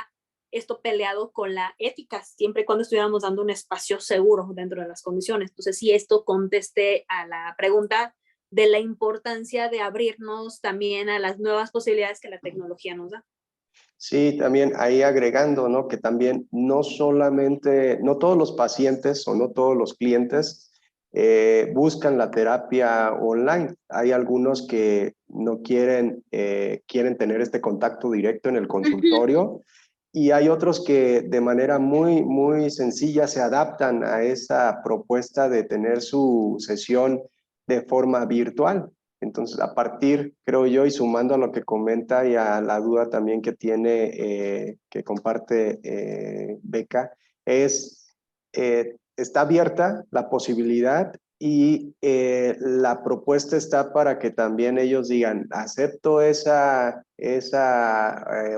esto peleado con la ética, siempre y cuando estuviéramos dando un espacio seguro dentro de las condiciones. Entonces, sí, esto conteste a la pregunta de la importancia de abrirnos también a las nuevas posibilidades que la tecnología nos da. Sí, también ahí agregando, ¿no? Que también no solamente, no todos los pacientes o no todos los clientes buscan la terapia online. Hay algunos que no quieren, quieren tener este contacto directo en el consultorio y hay otros que de manera muy sencilla se adaptan a esa propuesta de tener su sesión de forma virtual. Entonces, a partir, creo yo, y sumando a lo que comenta y a la duda también que tiene, que comparte Beca, está abierta la posibilidad y la propuesta está para que también ellos digan, acepto esa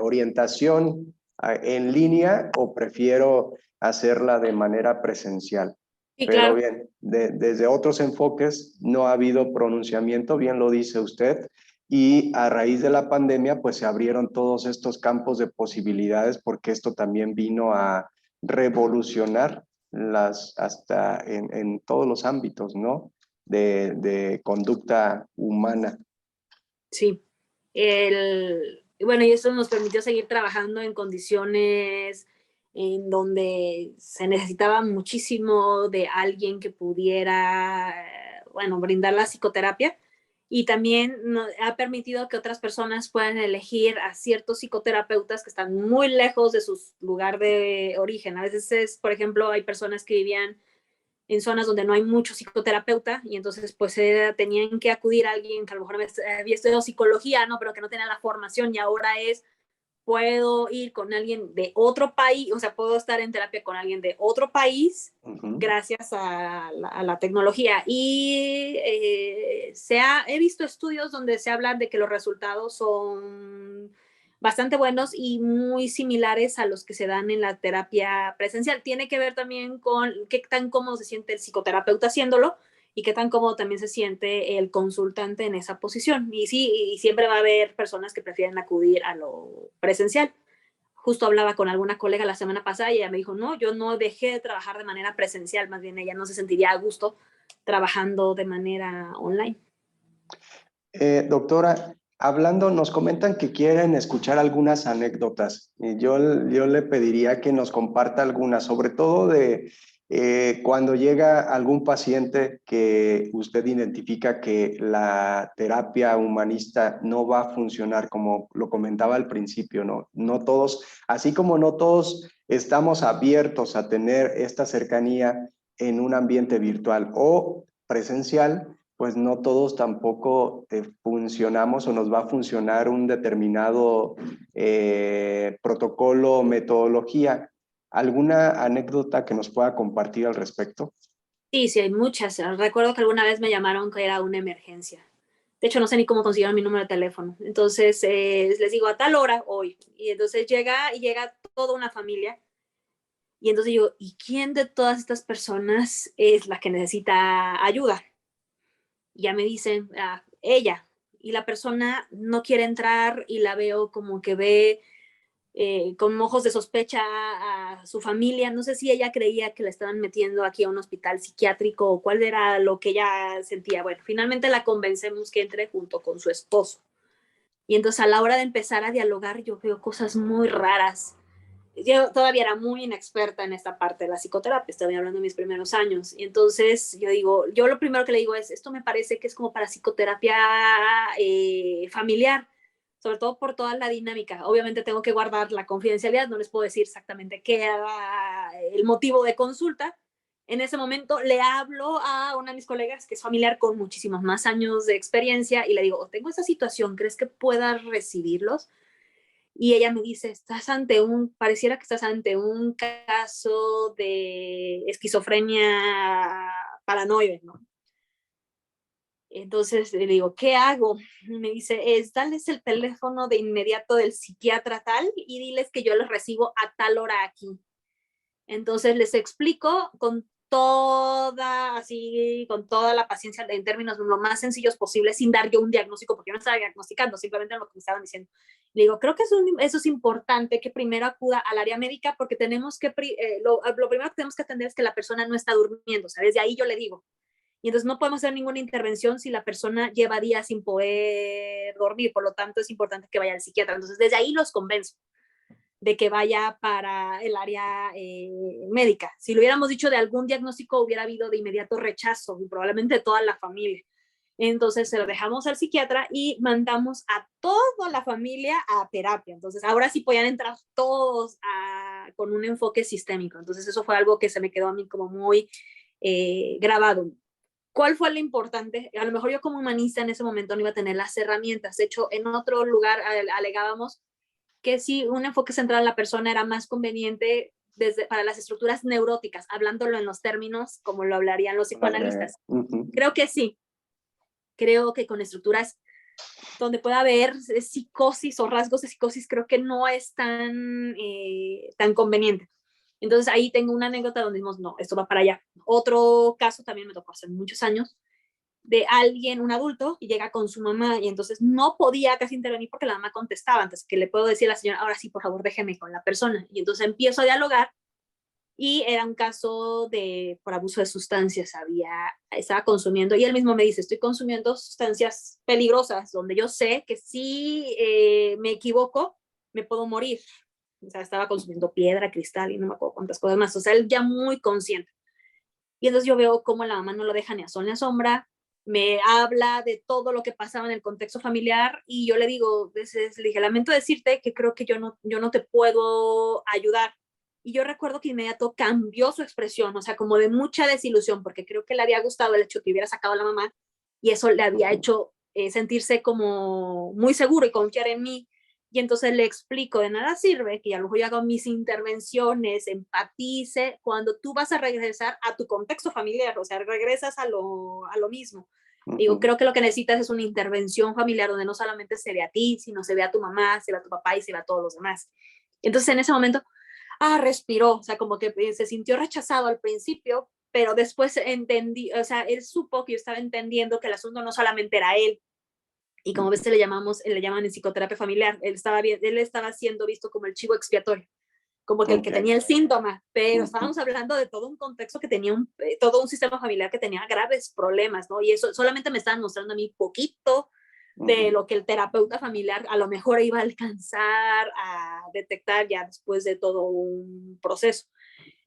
orientación en línea o prefiero hacerla de manera presencial. Sí, Pero claro. bien, desde otros enfoques no ha habido pronunciamiento, bien lo dice usted, y a raíz de la pandemia pues se abrieron todos estos campos de posibilidades porque esto también vino a revolucionar hasta en todos los ámbitos, ¿no? De conducta humana. Sí. Bueno, y eso nos permitió seguir trabajando en condiciones en donde se necesitaba muchísimo de alguien que pudiera, bueno, brindar la psicoterapia y también ha permitido que otras personas puedan elegir a ciertos psicoterapeutas que están muy lejos de su lugar de origen. A veces, por ejemplo, hay personas que vivían en zonas donde no hay mucho psicoterapeuta y entonces pues tenían que acudir a alguien que a lo mejor había estudiado psicología, ¿no? Pero que no tenía la formación y ahora puedo ir con alguien de otro país, o sea, puedo estar en terapia con alguien de otro país gracias a la tecnología. Y he visto estudios donde se habla de que los resultados son bastante buenos y muy similares a los que se dan en la terapia presencial. Tiene que ver también con qué tan cómodo se siente el psicoterapeuta haciéndolo y qué tan cómodo también se siente el consultante en esa posición. Y sí, y siempre va a haber personas que prefieren acudir a lo presencial. Justo hablaba con alguna colega la semana pasada y ella me dijo, no, yo no dejé de trabajar de manera presencial, más bien ella no se sentiría a gusto trabajando de manera online. Doctora, hablando, nos comentan que quieren escuchar algunas anécdotas y yo le pediría que nos comparta algunas, sobre todo de cuando llega algún paciente que usted identifica que la terapia humanista no va a funcionar, como lo comentaba al principio, ¿no? No todos, así como no todos estamos abiertos a tener esta cercanía en un ambiente virtual o presencial, pues no todos tampoco funcionamos o nos va a funcionar un determinado protocolo o metodología. ¿Alguna anécdota que nos pueda compartir al respecto? Sí, sí, hay muchas. Recuerdo que alguna vez me llamaron que era una emergencia. De hecho, no sé ni cómo consiguieron mi número de teléfono. Entonces, les digo, a tal hora hoy. Y entonces llega toda una familia. Y entonces yo, ¿y quién de todas estas personas es la que necesita ayuda? Y ya me dicen, ella. Y la persona no quiere entrar y la veo como que ve con ojos de sospecha a su familia. No sé si ella creía que la estaban metiendo aquí a un hospital psiquiátrico o cuál era lo que ella sentía. Bueno, finalmente la convencemos que entre junto con su esposo. Y entonces a la hora de empezar a dialogar yo veo cosas muy raras. Yo todavía era muy inexperta en esta parte de la psicoterapia, estaba hablando de mis primeros años. Y entonces yo digo, yo lo primero que le digo es, esto me parece que es como para psicoterapia familiar, sobre todo por toda la dinámica. Obviamente tengo que guardar la confidencialidad, no les puedo decir exactamente qué era el motivo de consulta. En ese momento le hablo a una de mis colegas que es familiar con muchísimos más años de experiencia y le digo, tengo esta situación, ¿crees que pueda recibirlos? Y ella me dice, pareciera que estás ante un caso de esquizofrenia paranoide, ¿no? Entonces le digo, ¿qué hago? Y me dice, dales el teléfono de inmediato del psiquiatra tal y diles que yo los recibo a tal hora aquí. Entonces les explico con toda la paciencia en términos lo más sencillos posible, sin dar yo un diagnóstico, porque yo no estaba diagnosticando, simplemente lo que me estaban diciendo. Le digo, creo que eso es importante, que primero acuda al área médica, porque tenemos que, lo primero que tenemos que atender es que la persona no está durmiendo, ¿sabes? De ahí yo le digo. Y entonces no podemos hacer ninguna intervención si la persona lleva días sin poder dormir, por lo tanto es importante que vaya al psiquiatra. Entonces desde ahí los convenzo de que vaya para el área médica. Si lo hubiéramos dicho de algún diagnóstico, hubiera habido de inmediato rechazo, y probablemente toda la familia. Entonces se lo dejamos al psiquiatra y mandamos a toda la familia a terapia. Entonces ahora sí podían entrar todos con un enfoque sistémico. Entonces eso fue algo que se me quedó a mí como muy grabado. ¿Cuál fue lo importante? A lo mejor yo como humanista en ese momento no iba a tener las herramientas. De hecho, en otro lugar alegábamos que si un enfoque central a la persona era más conveniente para las estructuras neuróticas, hablándolo en los términos como lo hablarían los psicoanalistas. Creo que sí. Creo que con estructuras donde pueda haber psicosis o rasgos de psicosis, creo que no es tan conveniente. Entonces ahí tengo una anécdota donde decimos, no, esto va para allá. Otro caso también me tocó hace muchos años, de alguien, un adulto, y llega con su mamá y entonces no podía casi intervenir porque la mamá contestaba. Entonces, que le puedo decir a la señora, ahora sí, por favor, déjeme con la persona. Y entonces empiezo a dialogar y era un caso por abuso de sustancias. Estaba consumiendo y él mismo me dice, estoy consumiendo sustancias peligrosas donde yo sé que si me equivoco, me puedo morir. O sea, estaba consumiendo piedra, cristal y no me acuerdo cuántas cosas más. O sea, él ya muy consciente. Y entonces yo veo cómo la mamá no lo deja ni a sol ni a sombra, me habla de todo lo que pasaba en el contexto familiar y yo le digo, le dije, lamento decirte que creo que yo no te puedo ayudar. Y yo recuerdo que inmediato cambió su expresión, o sea, como de mucha desilusión, porque creo que le había gustado el hecho que hubiera sacado a la mamá y eso le había hecho sentirse como muy seguro y confiar en mí. Y entonces le explico, de nada sirve que a lo mejor yo haga mis intervenciones, empatice, cuando tú vas a regresar a tu contexto familiar, o sea, regresas a lo mismo. Digo, creo que lo que necesitas es una intervención familiar donde no solamente se ve a ti, sino se ve a tu mamá, se ve a tu papá y se ve a todos los demás. Entonces en ese momento, respiró, o sea, como que se sintió rechazado al principio, pero después entendí, o sea, él supo que yo estaba entendiendo que el asunto no solamente era él, y como ves, le llaman en psicoterapia familiar, él estaba siendo visto como el chivo expiatorio, como que el que tenía el síntoma, pero estábamos hablando de todo un contexto que tenía todo un sistema familiar que tenía graves problemas, ¿no? Y eso solamente me estaban mostrando a mí poquito de lo que el terapeuta familiar a lo mejor iba a alcanzar a detectar ya después de todo un proceso.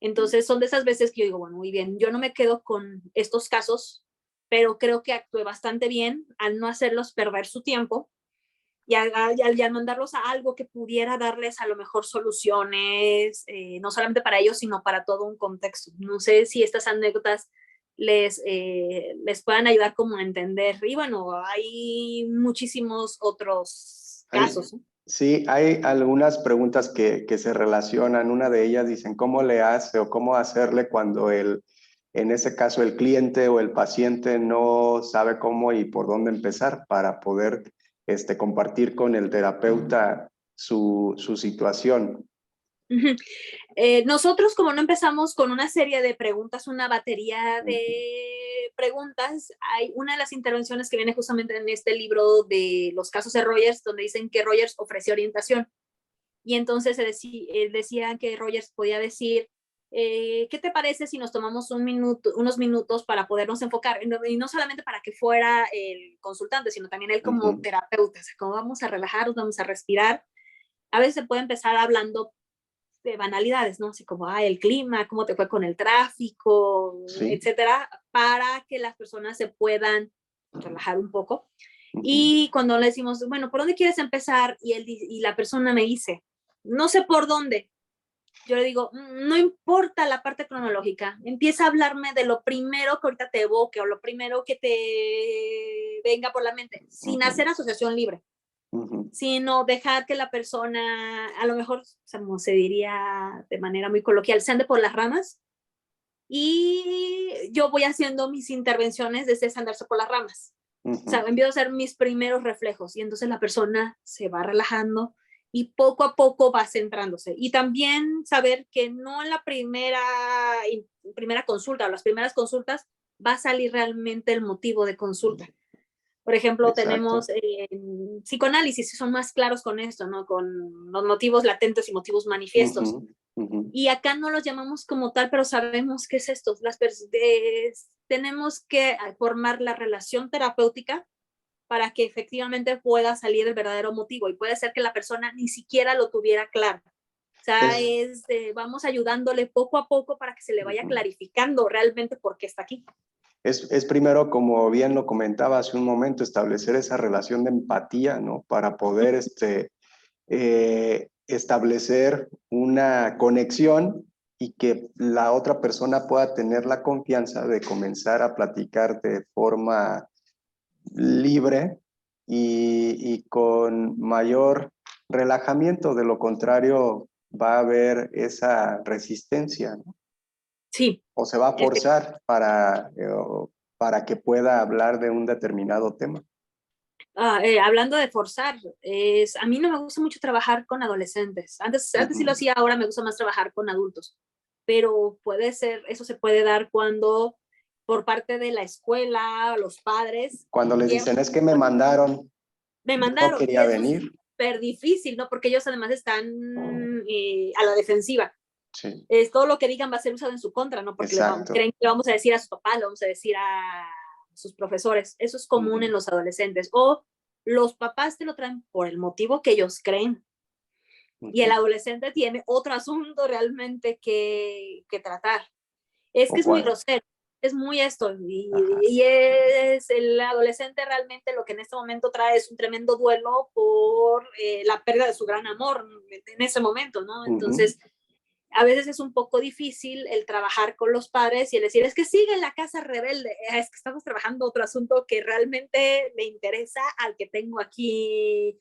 Entonces son de esas veces que yo digo, bueno, muy bien, yo no me quedo con estos casos, pero creo que actué bastante bien al no hacerlos perder su tiempo y al mandarlos a algo que pudiera darles a lo mejor soluciones, no solamente para ellos, sino para todo un contexto. No sé si estas anécdotas les puedan ayudar como a entender. Y bueno, hay muchísimos otros casos. Sí, hay algunas preguntas que se relacionan. Una de ellas dicen, ¿cómo le hace o cómo hacerle cuando en ese caso el cliente o el paciente no sabe cómo y por dónde empezar para poder compartir con el terapeuta su situación? Nosotros, como no empezamos con una serie de preguntas, una batería de preguntas, hay una de las intervenciones que viene justamente en este libro de los casos de Rogers, donde dicen que Rogers ofreció orientación. Y entonces decía que Rogers podía decir, ¿qué te parece si nos tomamos unos minutos para podernos enfocar? Y no solamente para que fuera el consultante, sino también él como terapeuta. O sea, como vamos a relajarnos, vamos a respirar. A veces se puede empezar hablando de banalidades, ¿no? Así como, el clima, cómo te fue con el tráfico, etcétera, para que las personas se puedan relajar un poco. Y cuando le decimos, bueno, ¿por dónde quieres empezar? Y la persona me dice, no sé por dónde. Yo le digo, no importa la parte cronológica, empieza a hablarme de lo primero que ahorita te evoque o lo primero que te venga por la mente, sin hacer asociación libre, sino dejar que la persona, a lo mejor, como se diría de manera muy coloquial, se ande por las ramas y yo voy haciendo mis intervenciones desde ese andarse por las ramas. Ujú. O sea, empiezo a hacer mis primeros reflejos y entonces la persona se va relajando y poco a poco va centrándose. Y también saber que no en la primera consulta o las primeras consultas va a salir realmente el motivo de consulta. Por ejemplo, Exacto. tenemos psicoanálisis, son más claros con esto, ¿no? Con los motivos latentes y motivos manifiestos. Y acá no los llamamos como tal, pero sabemos qué es esto. Tenemos que formar la relación terapéutica para que efectivamente pueda salir el verdadero motivo. Y puede ser que la persona ni siquiera lo tuviera claro. O sea, vamos ayudándole poco a poco para que se le vaya clarificando realmente por qué está aquí. Es primero, como bien lo comentaba hace un momento, establecer esa relación de empatía, ¿no? Para poder establecer una conexión y que la otra persona pueda tener la confianza de comenzar a platicar de forma libre y con mayor relajamiento. De lo contrario, va a haber esa resistencia, ¿no? Sí. O se va a forzar para que pueda hablar de un determinado tema. Hablando de forzar, a mí no me gusta mucho trabajar con adolescentes. Antes sí lo hacía, ahora me gusta más trabajar con adultos. Pero puede ser, eso se puede dar cuando por parte de la escuela, los padres. Cuando les dicen, es que me mandaron. No quería venir. Es súper difícil, ¿no? Porque ellos además están a la defensiva. Sí. Todo lo que digan va a ser usado en su contra, ¿no? Porque creen que le vamos a decir a sus papás, le vamos a decir a sus profesores. Eso es común en los adolescentes. O los papás te lo traen por el motivo que ellos creen. Y el adolescente tiene otro asunto realmente que tratar. Es que es muy grosero, es muy esto. Y es el adolescente realmente lo que en este momento trae es un tremendo duelo por la pérdida de su gran amor en ese momento, ¿no? Entonces, a veces es un poco difícil el trabajar con los padres y el decir, es que sigue en la casa rebelde, es que estamos trabajando otro asunto que realmente le interesa al que tengo aquí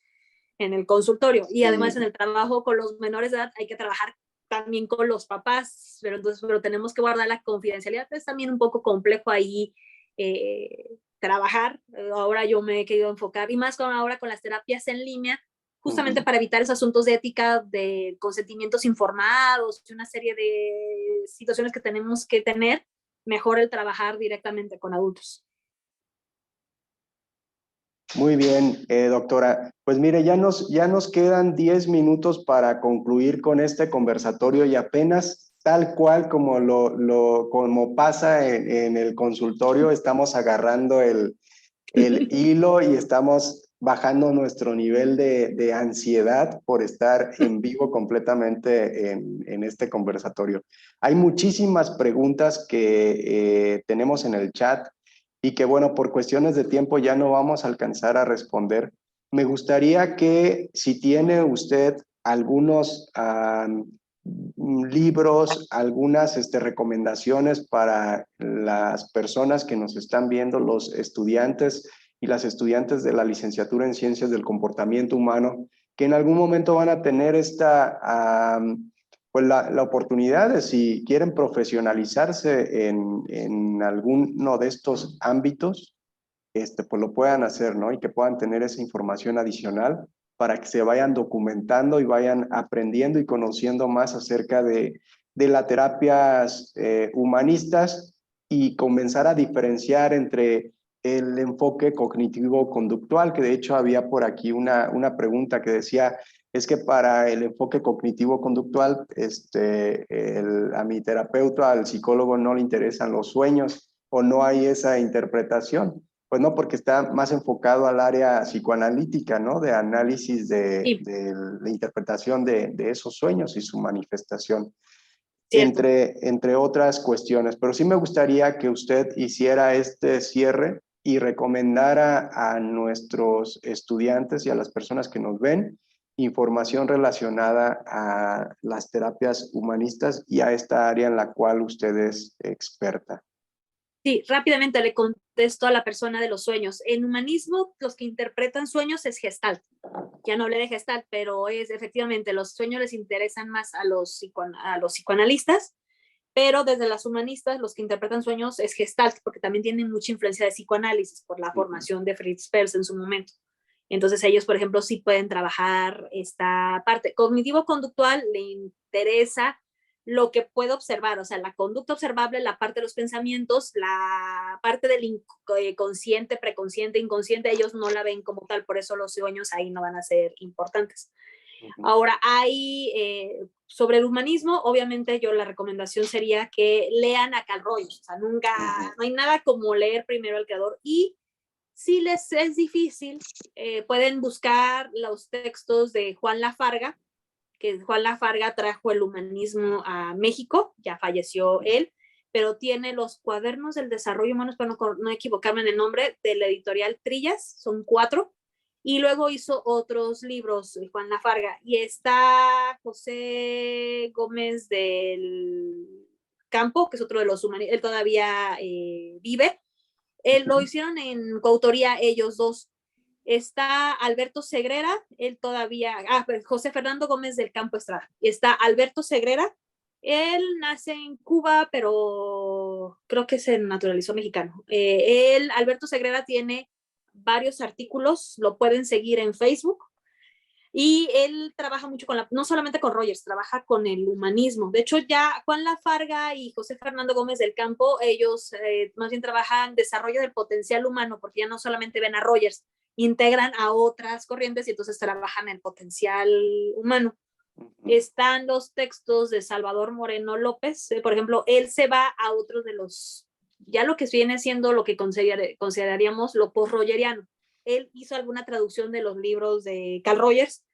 en el consultorio. Y además en el trabajo con los menores de edad hay que trabajar también con los papás, pero tenemos que guardar la confidencialidad. Es también un poco complejo ahí trabajar. Ahora yo me he querido enfocar, y más ahora con las terapias en línea, justamente para evitar esos asuntos de ética, de consentimientos informados, una serie de situaciones que tenemos que tener, mejor el trabajar directamente con adultos. Muy bien, doctora. Pues mire, ya nos quedan 10 minutos para concluir con este conversatorio y apenas tal cual como pasa en el consultorio, estamos agarrando el hilo y estamos bajando nuestro nivel de ansiedad por estar en vivo completamente en este conversatorio. Hay muchísimas preguntas que tenemos en el chat y que, bueno, por cuestiones de tiempo ya no vamos a alcanzar a responder. Me gustaría que si tiene usted algunos libros, algunas recomendaciones para las personas que nos están viendo, los estudiantes y las estudiantes de la licenciatura en Ciencias del Comportamiento Humano, que en algún momento van a tener pues la oportunidad de, si quieren profesionalizarse en alguno de estos ámbitos, pues lo puedan hacer, ¿no? Y que puedan tener esa información adicional para que se vayan documentando y vayan aprendiendo y conociendo más acerca de las terapias humanistas y comenzar a diferenciar entre el enfoque cognitivo-conductual, que de hecho había por aquí una pregunta que decía, es que para el enfoque cognitivo-conductual, a mi terapeuta, al psicólogo no le interesan los sueños o no hay esa interpretación. Pues no, porque está más enfocado al área psicoanalítica, ¿no? De análisis de la interpretación de esos sueños y su manifestación, entre otras cuestiones. Pero sí me gustaría que usted hiciera este cierre y recomendara a nuestros estudiantes y a las personas que nos ven información relacionada a las terapias humanistas y a esta área en la cual usted es experta. Sí, rápidamente le contesto a la persona de los sueños. En humanismo, los que interpretan sueños es Gestalt. Ya no hablé de Gestalt, pero es efectivamente, los sueños les interesan más a los psicoanalistas. pero desde las humanistas los que interpretan sueños es Gestalt, porque también tienen mucha influencia de psicoanálisis por la formación de Fritz Perls en su momento. Entonces ellos, por ejemplo, sí pueden trabajar esta parte. Cognitivo-conductual le interesa lo que puede observar, o sea, la conducta observable, la parte de los pensamientos, la parte del consciente, preconsciente, inconsciente, ellos no la ven como tal, por eso los sueños ahí no van a ser importantes. Ahora, sobre el humanismo, obviamente yo la recomendación sería que lean a Carl Rogers, o sea, nunca, no hay nada como leer primero al creador, y si les es difícil, pueden buscar los textos de Juan Lafarga, que Juan Lafarga trajo el humanismo a México, ya falleció él, pero tiene los cuadernos del desarrollo humano, para no equivocarme en el nombre, de la editorial Trillas, son 4, y luego hizo otros libros, Juan Lafarga, y está José Gómez del Campo, que es otro de los humanistas, él todavía vive, lo hicieron en coautoría ellos dos. Está Alberto Segrera, él todavía, José Fernando Gómez del Campo Estrada. Y está Alberto Segrera, él nace en Cuba, pero creo que se naturalizó mexicano. Alberto Segrera tiene varios artículos, lo pueden seguir en Facebook. Y él trabaja mucho no solamente con Rogers, trabaja con el humanismo. De hecho, ya Juan Lafarga y José Fernando Gómez del Campo, ellos más bien trabajan desarrollo del potencial humano, porque ya no solamente ven a Rogers, integran a otras corrientes y entonces trabajan el potencial humano. Están los textos de Salvador Moreno López, por ejemplo, él se va a otros de los, ya lo que viene siendo lo que consideraríamos lo post-rogeriano. Él hizo alguna traducción de los libros de Carl Rogers.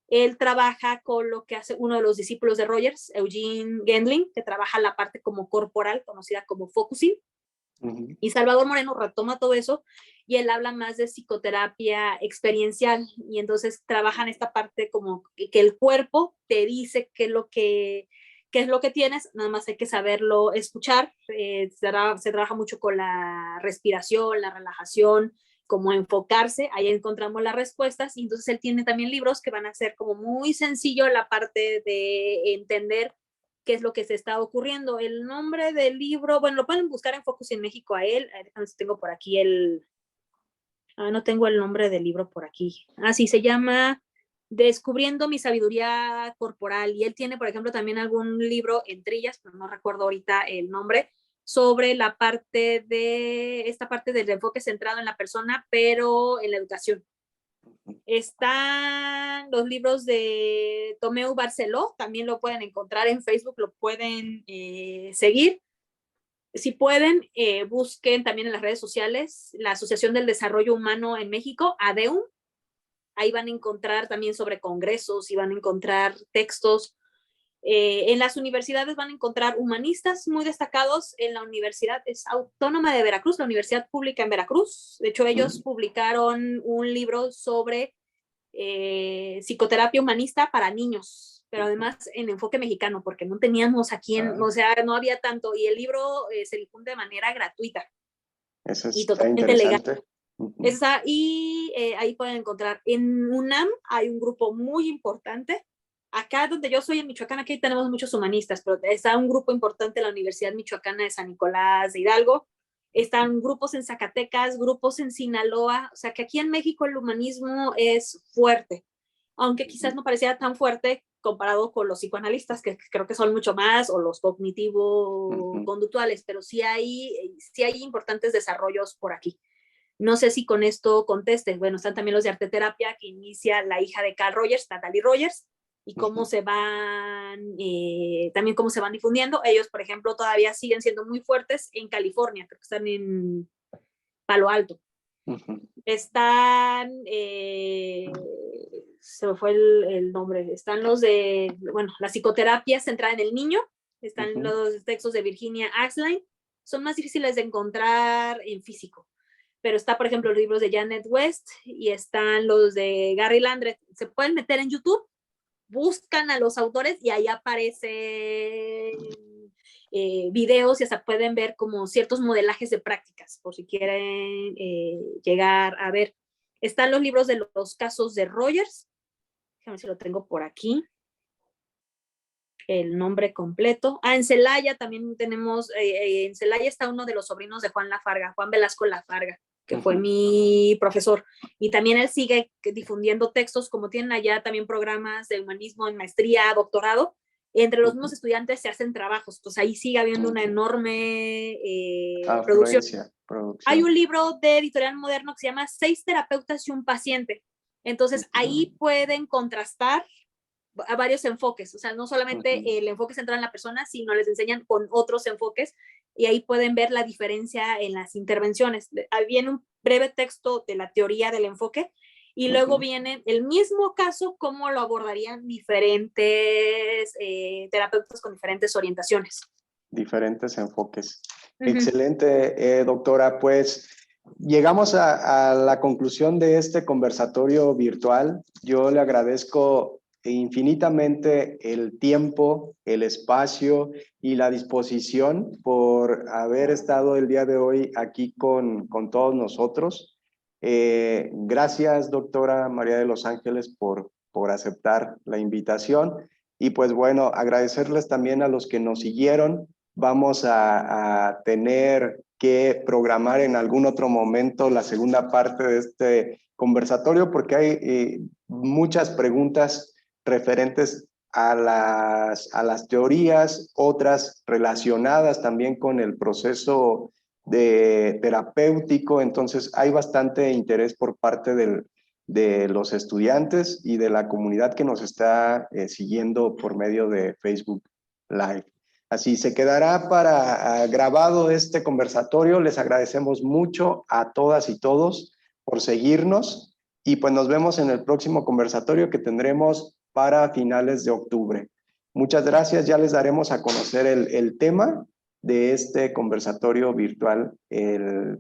Él trabaja con lo que hace uno de los discípulos de Rogers, Eugene Gendling, que trabaja la parte como corporal, conocida como focusing. Y Salvador Moreno retoma todo eso y él habla más de psicoterapia experiencial y entonces trabajan esta parte como que el cuerpo te dice qué es lo que tienes, nada más hay que saberlo escuchar. Se trabaja mucho con la respiración, la relajación, como enfocarse, ahí encontramos las respuestas y entonces él tiene también libros que van a ser como muy sencillo la parte de entender qué es lo que se está ocurriendo. El nombre del libro, bueno, lo pueden buscar en Focus en México a él, tengo por aquí no tengo el nombre del libro por aquí, sí, se llama Descubriendo mi sabiduría corporal y él tiene, por ejemplo, también algún libro en Trillas, pero no recuerdo ahorita el nombre, sobre esta parte del enfoque centrado en la persona, pero en la educación. Están los libros de Tomeu Barceló, también lo pueden encontrar en Facebook, lo pueden seguir. Si pueden, busquen también en las redes sociales la Asociación del Desarrollo Humano en México, ADEUM. Ahí van a encontrar también sobre congresos y van a encontrar textos. En las universidades van a encontrar humanistas muy destacados. En la Universidad Autónoma de Veracruz, la Universidad Pública en Veracruz. De hecho, ellos publicaron un libro sobre psicoterapia humanista para niños, pero además en enfoque mexicano, porque no teníamos aquí, o sea, no había tanto, y el libro se difunde de manera gratuita. Eso y está interesante. Legal. Ahí pueden encontrar. En UNAM hay un grupo muy importante. Acá donde yo soy en Michoacán, aquí tenemos muchos humanistas, pero está un grupo importante en la Universidad Michoacana de San Nicolás de Hidalgo. Están grupos en Zacatecas, grupos en Sinaloa. O sea que aquí en México el humanismo es fuerte, aunque quizás no pareciera tan fuerte comparado con los psicoanalistas, que creo que son mucho más, o los cognitivo-conductuales, pero sí hay importantes desarrollos por aquí. No sé si con esto contestes. Bueno, están también los de arteterapia que inicia la hija de Carl Rogers, Natalie Rogers, y cómo se van, también cómo se van difundiendo. Ellos, por ejemplo, todavía siguen siendo muy fuertes en California, creo que están en Palo Alto. Están, se me fue el nombre, están los de, bueno, la psicoterapia centrada en el niño, están los textos de Virginia Axline, son más difíciles de encontrar en físico. Pero está, por ejemplo, los libros de Janet West y están los de Gary Landreth. Se pueden meter en YouTube, buscan a los autores y ahí aparecen videos y hasta pueden ver como ciertos modelajes de prácticas, por si quieren llegar a ver. Están los libros de los casos de Rogers. Déjame ver si lo tengo por aquí. el nombre completo. En Celaya también tenemos, en Celaya está uno de los sobrinos de Juan Lafarga, Juan Velasco Lafarga, que fue mi profesor. Y también él sigue difundiendo textos, como tienen allá también programas de humanismo en maestría, doctorado. Entre los mismos estudiantes se hacen trabajos, pues ahí sigue habiendo una enorme producción. Hay un libro de Editorial Moderno que se llama 6 terapeutas y un paciente. Entonces ahí pueden contrastar a varios enfoques, o sea, no solamente el enfoque central en la persona, sino les enseñan con otros enfoques y ahí pueden ver la diferencia en las intervenciones. Viene un breve texto de la teoría del enfoque y luego viene el mismo caso, cómo lo abordarían diferentes terapeutas con diferentes orientaciones. Diferentes enfoques. Excelente, doctora. Pues llegamos a la conclusión de este conversatorio virtual. Yo le agradezco infinitamente el tiempo, el espacio y la disposición por haber estado el día de hoy aquí con todos nosotros. Gracias, doctora María de los Ángeles, por aceptar la invitación. Y pues bueno, agradecerles también a los que nos siguieron. Vamos a tener que programar en algún otro momento la segunda parte de este conversatorio porque hay muchas preguntas referentes a las teorías, otras relacionadas también con el proceso terapéutico. Entonces hay bastante interés por parte de los estudiantes y de la comunidad que nos está siguiendo por medio de Facebook Live. Así se quedará para grabado este conversatorio. Les agradecemos mucho a todas y todos por seguirnos y pues nos vemos en el próximo conversatorio que tendremos para finales de octubre. Muchas gracias. Ya les daremos a conocer el tema de este conversatorio virtual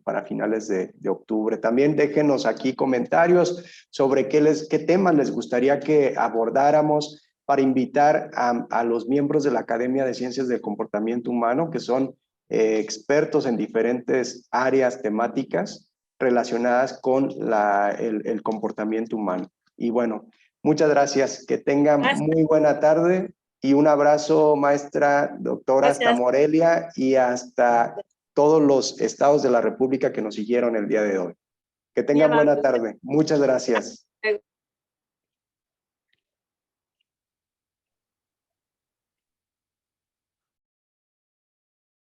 para finales de octubre. También déjenos aquí comentarios sobre qué temas les gustaría que abordáramos para invitar a los miembros de la Academia de Ciencias del Comportamiento Humano, que son expertos en diferentes áreas temáticas relacionadas con el comportamiento humano. Y bueno, muchas gracias. Que tengan muy buena tarde y un abrazo, maestra, doctora, hasta Morelia y hasta todos los estados de la República que nos siguieron el día de hoy. Que tengan buena tarde. Muchas gracias.